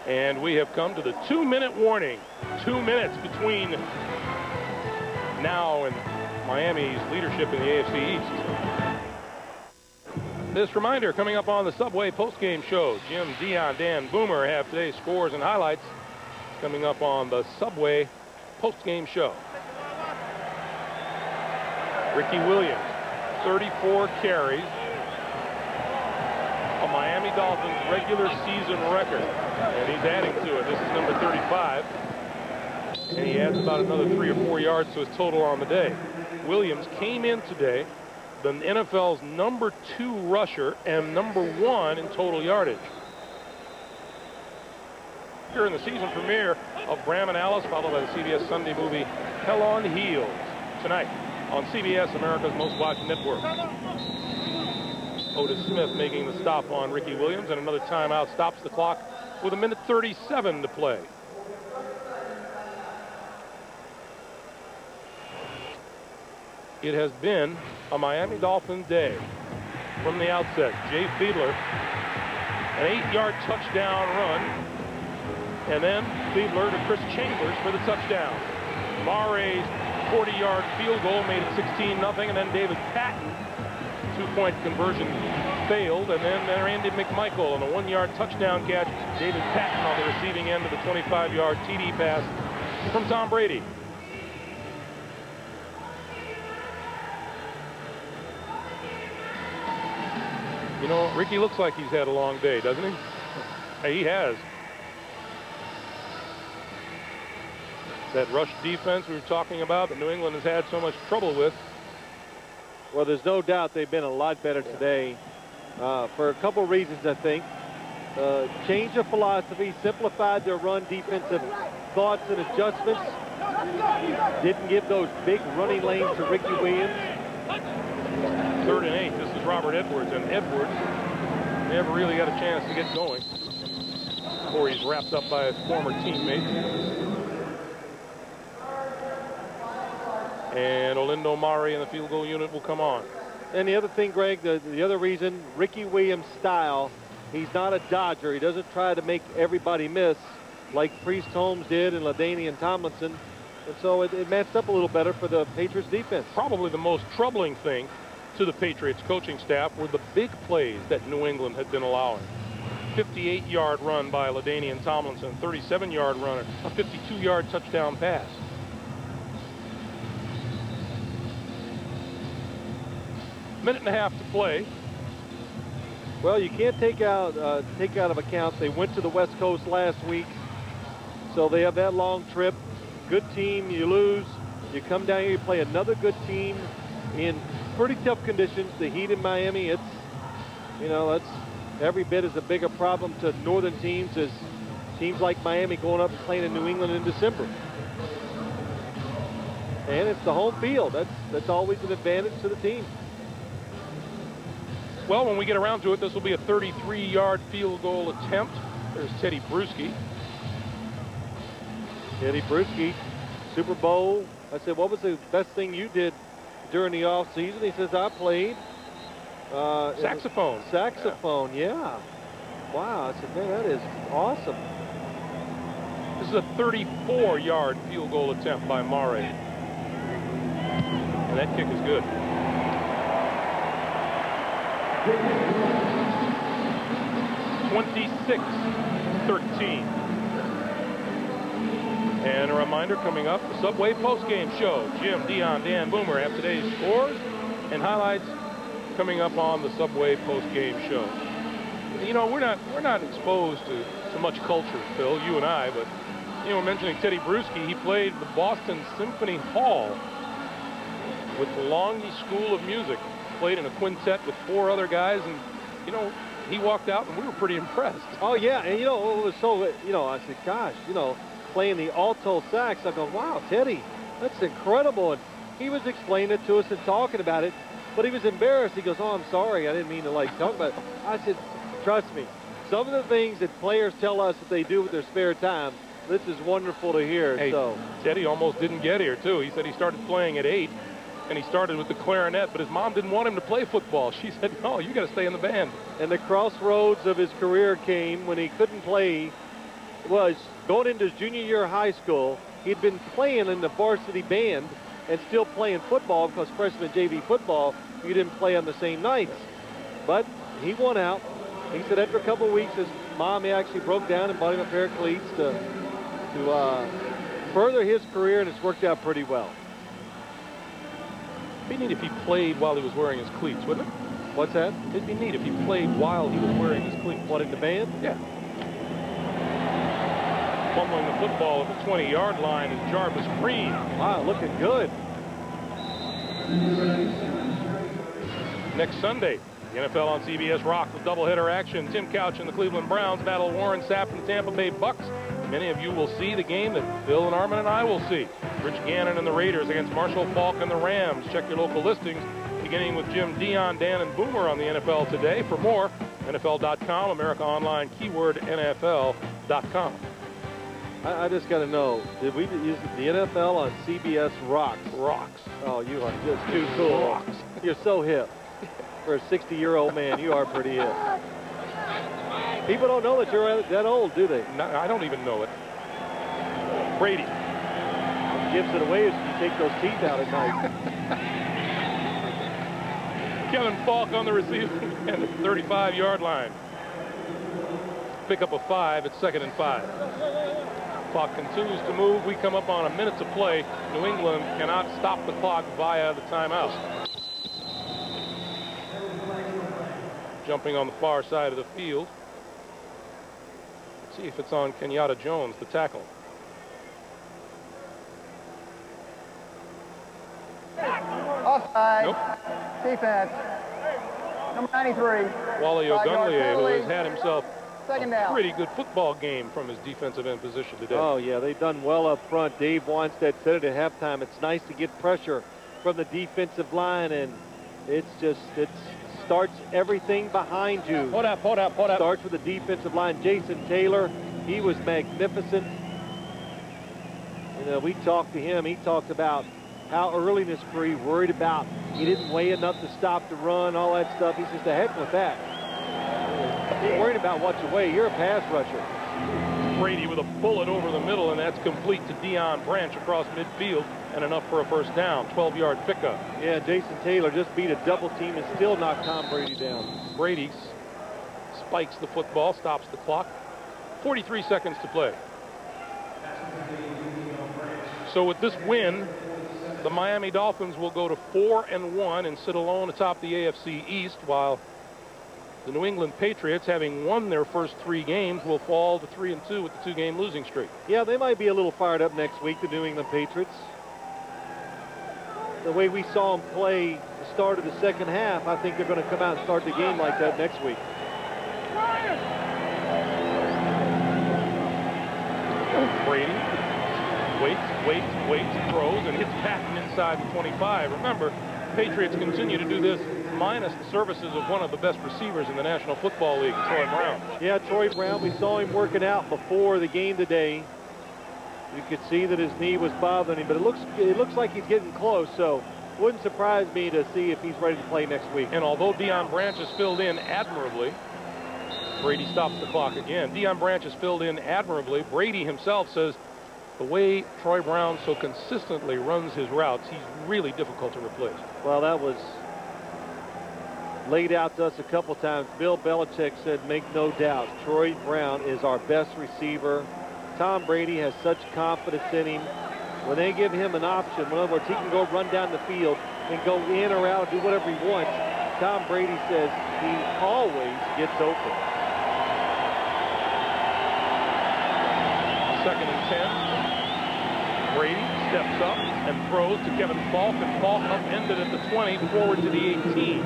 Speaker 1: And we have come to the 2-minute warning. 2 minutes between now and Miami's leadership in the AFC East. This reminder coming up on the Subway postgame show. Jim, Dion, Dan, Boomer have today's scores and highlights coming up on the Subway postgame show. Ricky Williams, 34 carries. A Miami Dolphins regular season record. And he's adding to it. This is number 35. And he adds about another 3 or 4 yards to his total on the day. Williams came in today the NFL's number 2 rusher and number 1 in total yardage. Here in the season premiere of Bram and Alice, followed by the CBS Sunday movie Hell on Heels, tonight on CBS, America's most watched network. Otis Smith making the stop on Ricky Williams, and another timeout stops the clock with 1:37 to play. It has been a Miami Dolphin day from the outset. Jay Fiedler, an 8-yard touchdown run, and then Fiedler to Chris Chambers for the touchdown. Mare's 40-yard field goal made it 16-0, and then David Patton, 2-point conversion failed, and then Randy McMichael on a 1-yard touchdown catch. David Patton on the receiving end of the 25-yard TD pass from Tom Brady. You know, Ricky looks like he's had a long day, doesn't he? He has. That rush defense we were talking about that New England has had so much trouble with.
Speaker 2: Well, there's no doubt they've been a lot better today for a couple reasons, I think. Change of philosophy, simplified their run defensive thoughts and adjustments. Didn't give those big running lanes to Ricky Williams.
Speaker 1: 3rd and 8. This is Robert Edwards, and Edwards never really got a chance to get going before he's wrapped up by his former teammates. And Olindo Mare in the field goal unit will come on.
Speaker 2: And the other thing, Greg, the other reason, Ricky Williams' style, he's not a dodger. He doesn't try to make everybody miss like Priest Holmes did and LaDainian Tomlinson. And so it matched up a little better for the Patriots defense.
Speaker 1: Probably the most troubling thing to the Patriots coaching staff were the big plays that New England had been allowing. 58-yard run by LaDainian Tomlinson, 37-yard run, a 52-yard touchdown pass. Minute and a half to play.
Speaker 2: Well, you can't take out of account they went to the West Coast last week, so they have that long trip. Good team, you lose. You come down here, you play another good team in pretty tough conditions. The heat in Miami, it's, you know, that's every bit as a bigger problem to northern teams as teams like Miami going up and playing in New England in December. And it's the home field. That's always an advantage to the team.
Speaker 1: Well, when we get around to it, this will be a 33-yard field goal attempt. There's Teddy Bruschi.
Speaker 2: Teddy Bruschi, Super Bowl. I said, what was the best thing you did during the offseason? He says, I played.
Speaker 1: Saxophone.
Speaker 2: Saxophone, yeah. Wow, I said, man, that is awesome.
Speaker 1: This is a 34-yard field goal attempt by Mare. And that kick is good. (26-13). And a reminder coming up, the Subway postgame show. Jim, Dion, Dan, Boomer have today's scores and highlights coming up on the Subway postgame show. You know, we're not exposed to much culture, Phil, you and I, but you know, mentioning Teddy Bruschi, he played the Boston Symphony Hall with the Longy School of Music. Played in a quintet with 4 other guys, and you know, he walked out and we were pretty impressed.
Speaker 2: Oh yeah, and you know, it was so, you know, I said, gosh, you know, playing the alto sax, I go, wow, Teddy, that's incredible. And he was explaining it to us and talking about it, but he was embarrassed. He goes, oh, I'm sorry, I didn't mean to like talk about it. I said, trust me, some of the things that players tell us that they do with their spare time, this is wonderful to hear.
Speaker 1: Hey,
Speaker 2: so
Speaker 1: Teddy almost didn't get here too. He said he started playing at 8 and he started with the clarinet, but his mom didn't want him to play football. She said, no, you got to stay in the band.
Speaker 2: And the crossroads of his career came when he couldn't play. Was going into his junior year of high school. He'd been playing in the varsity band and still playing football, because freshman JV football, you didn't play on the same nights. But he won out. He said after a couple of weeks, his mom actually broke down and bought him a pair of cleats to further his career, and it's worked out pretty well.
Speaker 1: It'd be neat if he played while he was wearing his cleats, wouldn't it?
Speaker 2: What's that?
Speaker 1: It'd be neat if he played while he was wearing his cleats.
Speaker 2: What, in the band?
Speaker 1: Yeah. Fumbling the football at the 20-yard line is Jarvis Green.
Speaker 2: Wow, looking good.
Speaker 1: Next Sunday, the NFL on CBS rocks with doubleheader action. Tim Couch and the Cleveland Browns battle Warren Sapp and the Tampa Bay Bucks. Many of you will see the game that Bill and Armin and I will see. Rich Gannon and the Raiders against Marshall Faulk and the Rams. Check your local listings, beginning with Jim, Dion, Dan, and Boomer on the NFL today. For more, NFL.com, America Online, keyword NFL.com.
Speaker 2: I just got to know, did we use the NFL on CBS rocks?
Speaker 1: Rocks.
Speaker 2: Oh, you are just too cool.
Speaker 1: Rocks.
Speaker 2: You're so hip. For a 60-year-old man, you are pretty hip. People don't know that you're that old, do they?
Speaker 1: No, I don't even know it. Brady.
Speaker 2: What gives it away is you take those teeth out at night.
Speaker 1: Kevin Faulk on the receiving end at the 35-yard line. Pick up a 5 at 2nd and 5. Clock continues to move. We come up on a minute to play. New England cannot stop the clock via the timeout. Jumping on the far side of the field. Let's see if it's on Kenyatta Jones, the tackle.
Speaker 9: Offside.
Speaker 1: Nope.
Speaker 9: Defense. Number 93.
Speaker 1: Wally
Speaker 9: 5-yard
Speaker 1: Ogunleye, who
Speaker 9: penalty.
Speaker 1: has had himself
Speaker 9: Second
Speaker 1: a
Speaker 9: down.
Speaker 1: pretty good football game from his defensive end position today.
Speaker 2: Oh, yeah, they've done well up front. Dave Wanstead said it at halftime. It's nice to get pressure from the defensive line, and it starts everything behind you.
Speaker 1: Hold up.
Speaker 2: Starts with the defensive line. Jason Taylor, he was magnificent. You know, we talked to him. He talked about how early in his career he worried about he didn't weigh enough to stop the run, all that stuff. He says, the heck with that. You're worried about what you weigh. You're a pass rusher.
Speaker 1: Brady with a bullet over the middle, and that's complete to Deion Branch across midfield, and enough for a first down. 12-yard pickup.
Speaker 2: Yeah, Jason Taylor just beat a double team and still knocked Tom Brady down.
Speaker 1: Brady spikes the football, stops the clock. 43 seconds to play. So with this win, the Miami Dolphins will go to 4-1 and sit alone atop the AFC East, while the New England Patriots, having won their first 3 games, will fall to 3-2 with the 2-game losing streak.
Speaker 2: Yeah, they might be a little fired up next week, the New England Patriots. The way we saw them play the start of the second half, I think they're going to come out and start the game like that next week.
Speaker 1: Brady waits, throws, and hits Patton inside the 25. Remember, Patriots continue to do this minus the services of one of the best receivers in the National Football League, Troy Brown.
Speaker 2: Yeah, Troy Brown, we saw him working out before the game today. You could see that his knee was bothering him, but it looks like he's getting close. So Wouldn't surprise me to see if he's ready to play next week.
Speaker 1: And although Deion Branch has filled in admirably, Brady stops the clock again. Deion Branch has filled in admirably. Brady himself says the way Troy Brown so consistently runs his routes, he's really difficult to replace.
Speaker 2: Well, that was laid out to us a couple times. Bill Belichick said, make no doubt, Troy Brown is our best receiver. Tom Brady has such confidence in him. When they give him an option, in other words, he can go run down the field and go in or out, do whatever he wants. Tom Brady says he always gets open.
Speaker 1: 2nd and 10. Brady steps up and throws to Kevin Falk, and Falk upended at the 20, forward to the 18.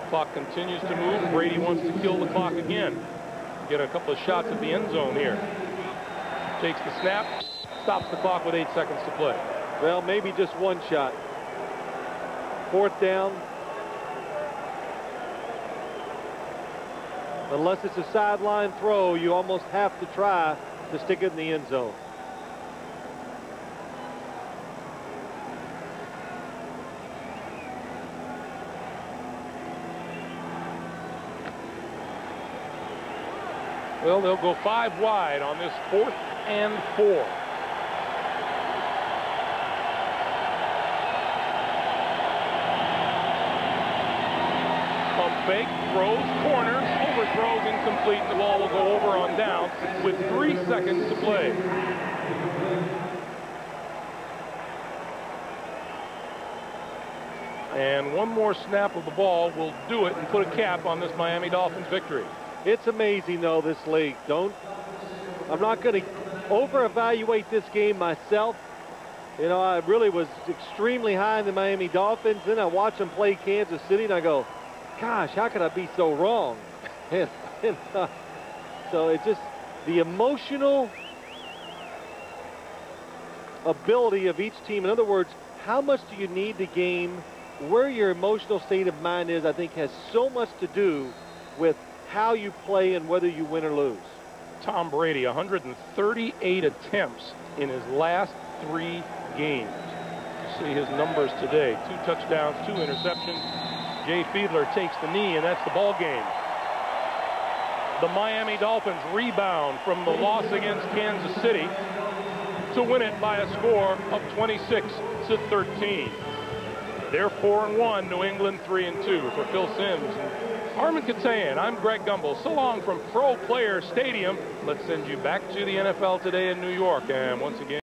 Speaker 1: Clock continues to move. Brady wants to kill the clock again. Get a couple of shots at the end zone here. Takes the snap, stops the clock with 8 seconds to play.
Speaker 2: Well, maybe just one shot. 4th down. Unless it's a sideline throw, you almost have to try to stick it in the end zone.
Speaker 1: Well, they'll go 5 wide on this 4th and 4. Pump fake, throws, corners, overthrows, incomplete, and the ball will go over on down with 3 seconds to play. And one more snap of the ball will do it and put a cap on this Miami Dolphins victory.
Speaker 2: It's amazing, though, this league. I'm not going to over-evaluate this game myself. You know, I really was extremely high in the Miami Dolphins. Then I watch them play Kansas City, and I go, gosh, how could I be so wrong? So it's just the emotional ability of each team. In other words, how much do you need the game? Where your emotional state of mind is, I think, has so much to do with how you play and whether you win or lose.
Speaker 1: Tom Brady, 138 attempts in his last 3 games. See his numbers today. 2 touchdowns, 2 interceptions. Jay Fiedler takes the knee, and that's the ball game. The Miami Dolphins rebound from the loss against Kansas City to win it by a score of 26-13. They're 4-1, New England 3-2. For Phil Simms and Harmon Katayan, I'm Greg Gumbel. So long from Pro Player Stadium. Let's send you back to the NFL today in New York. And once again,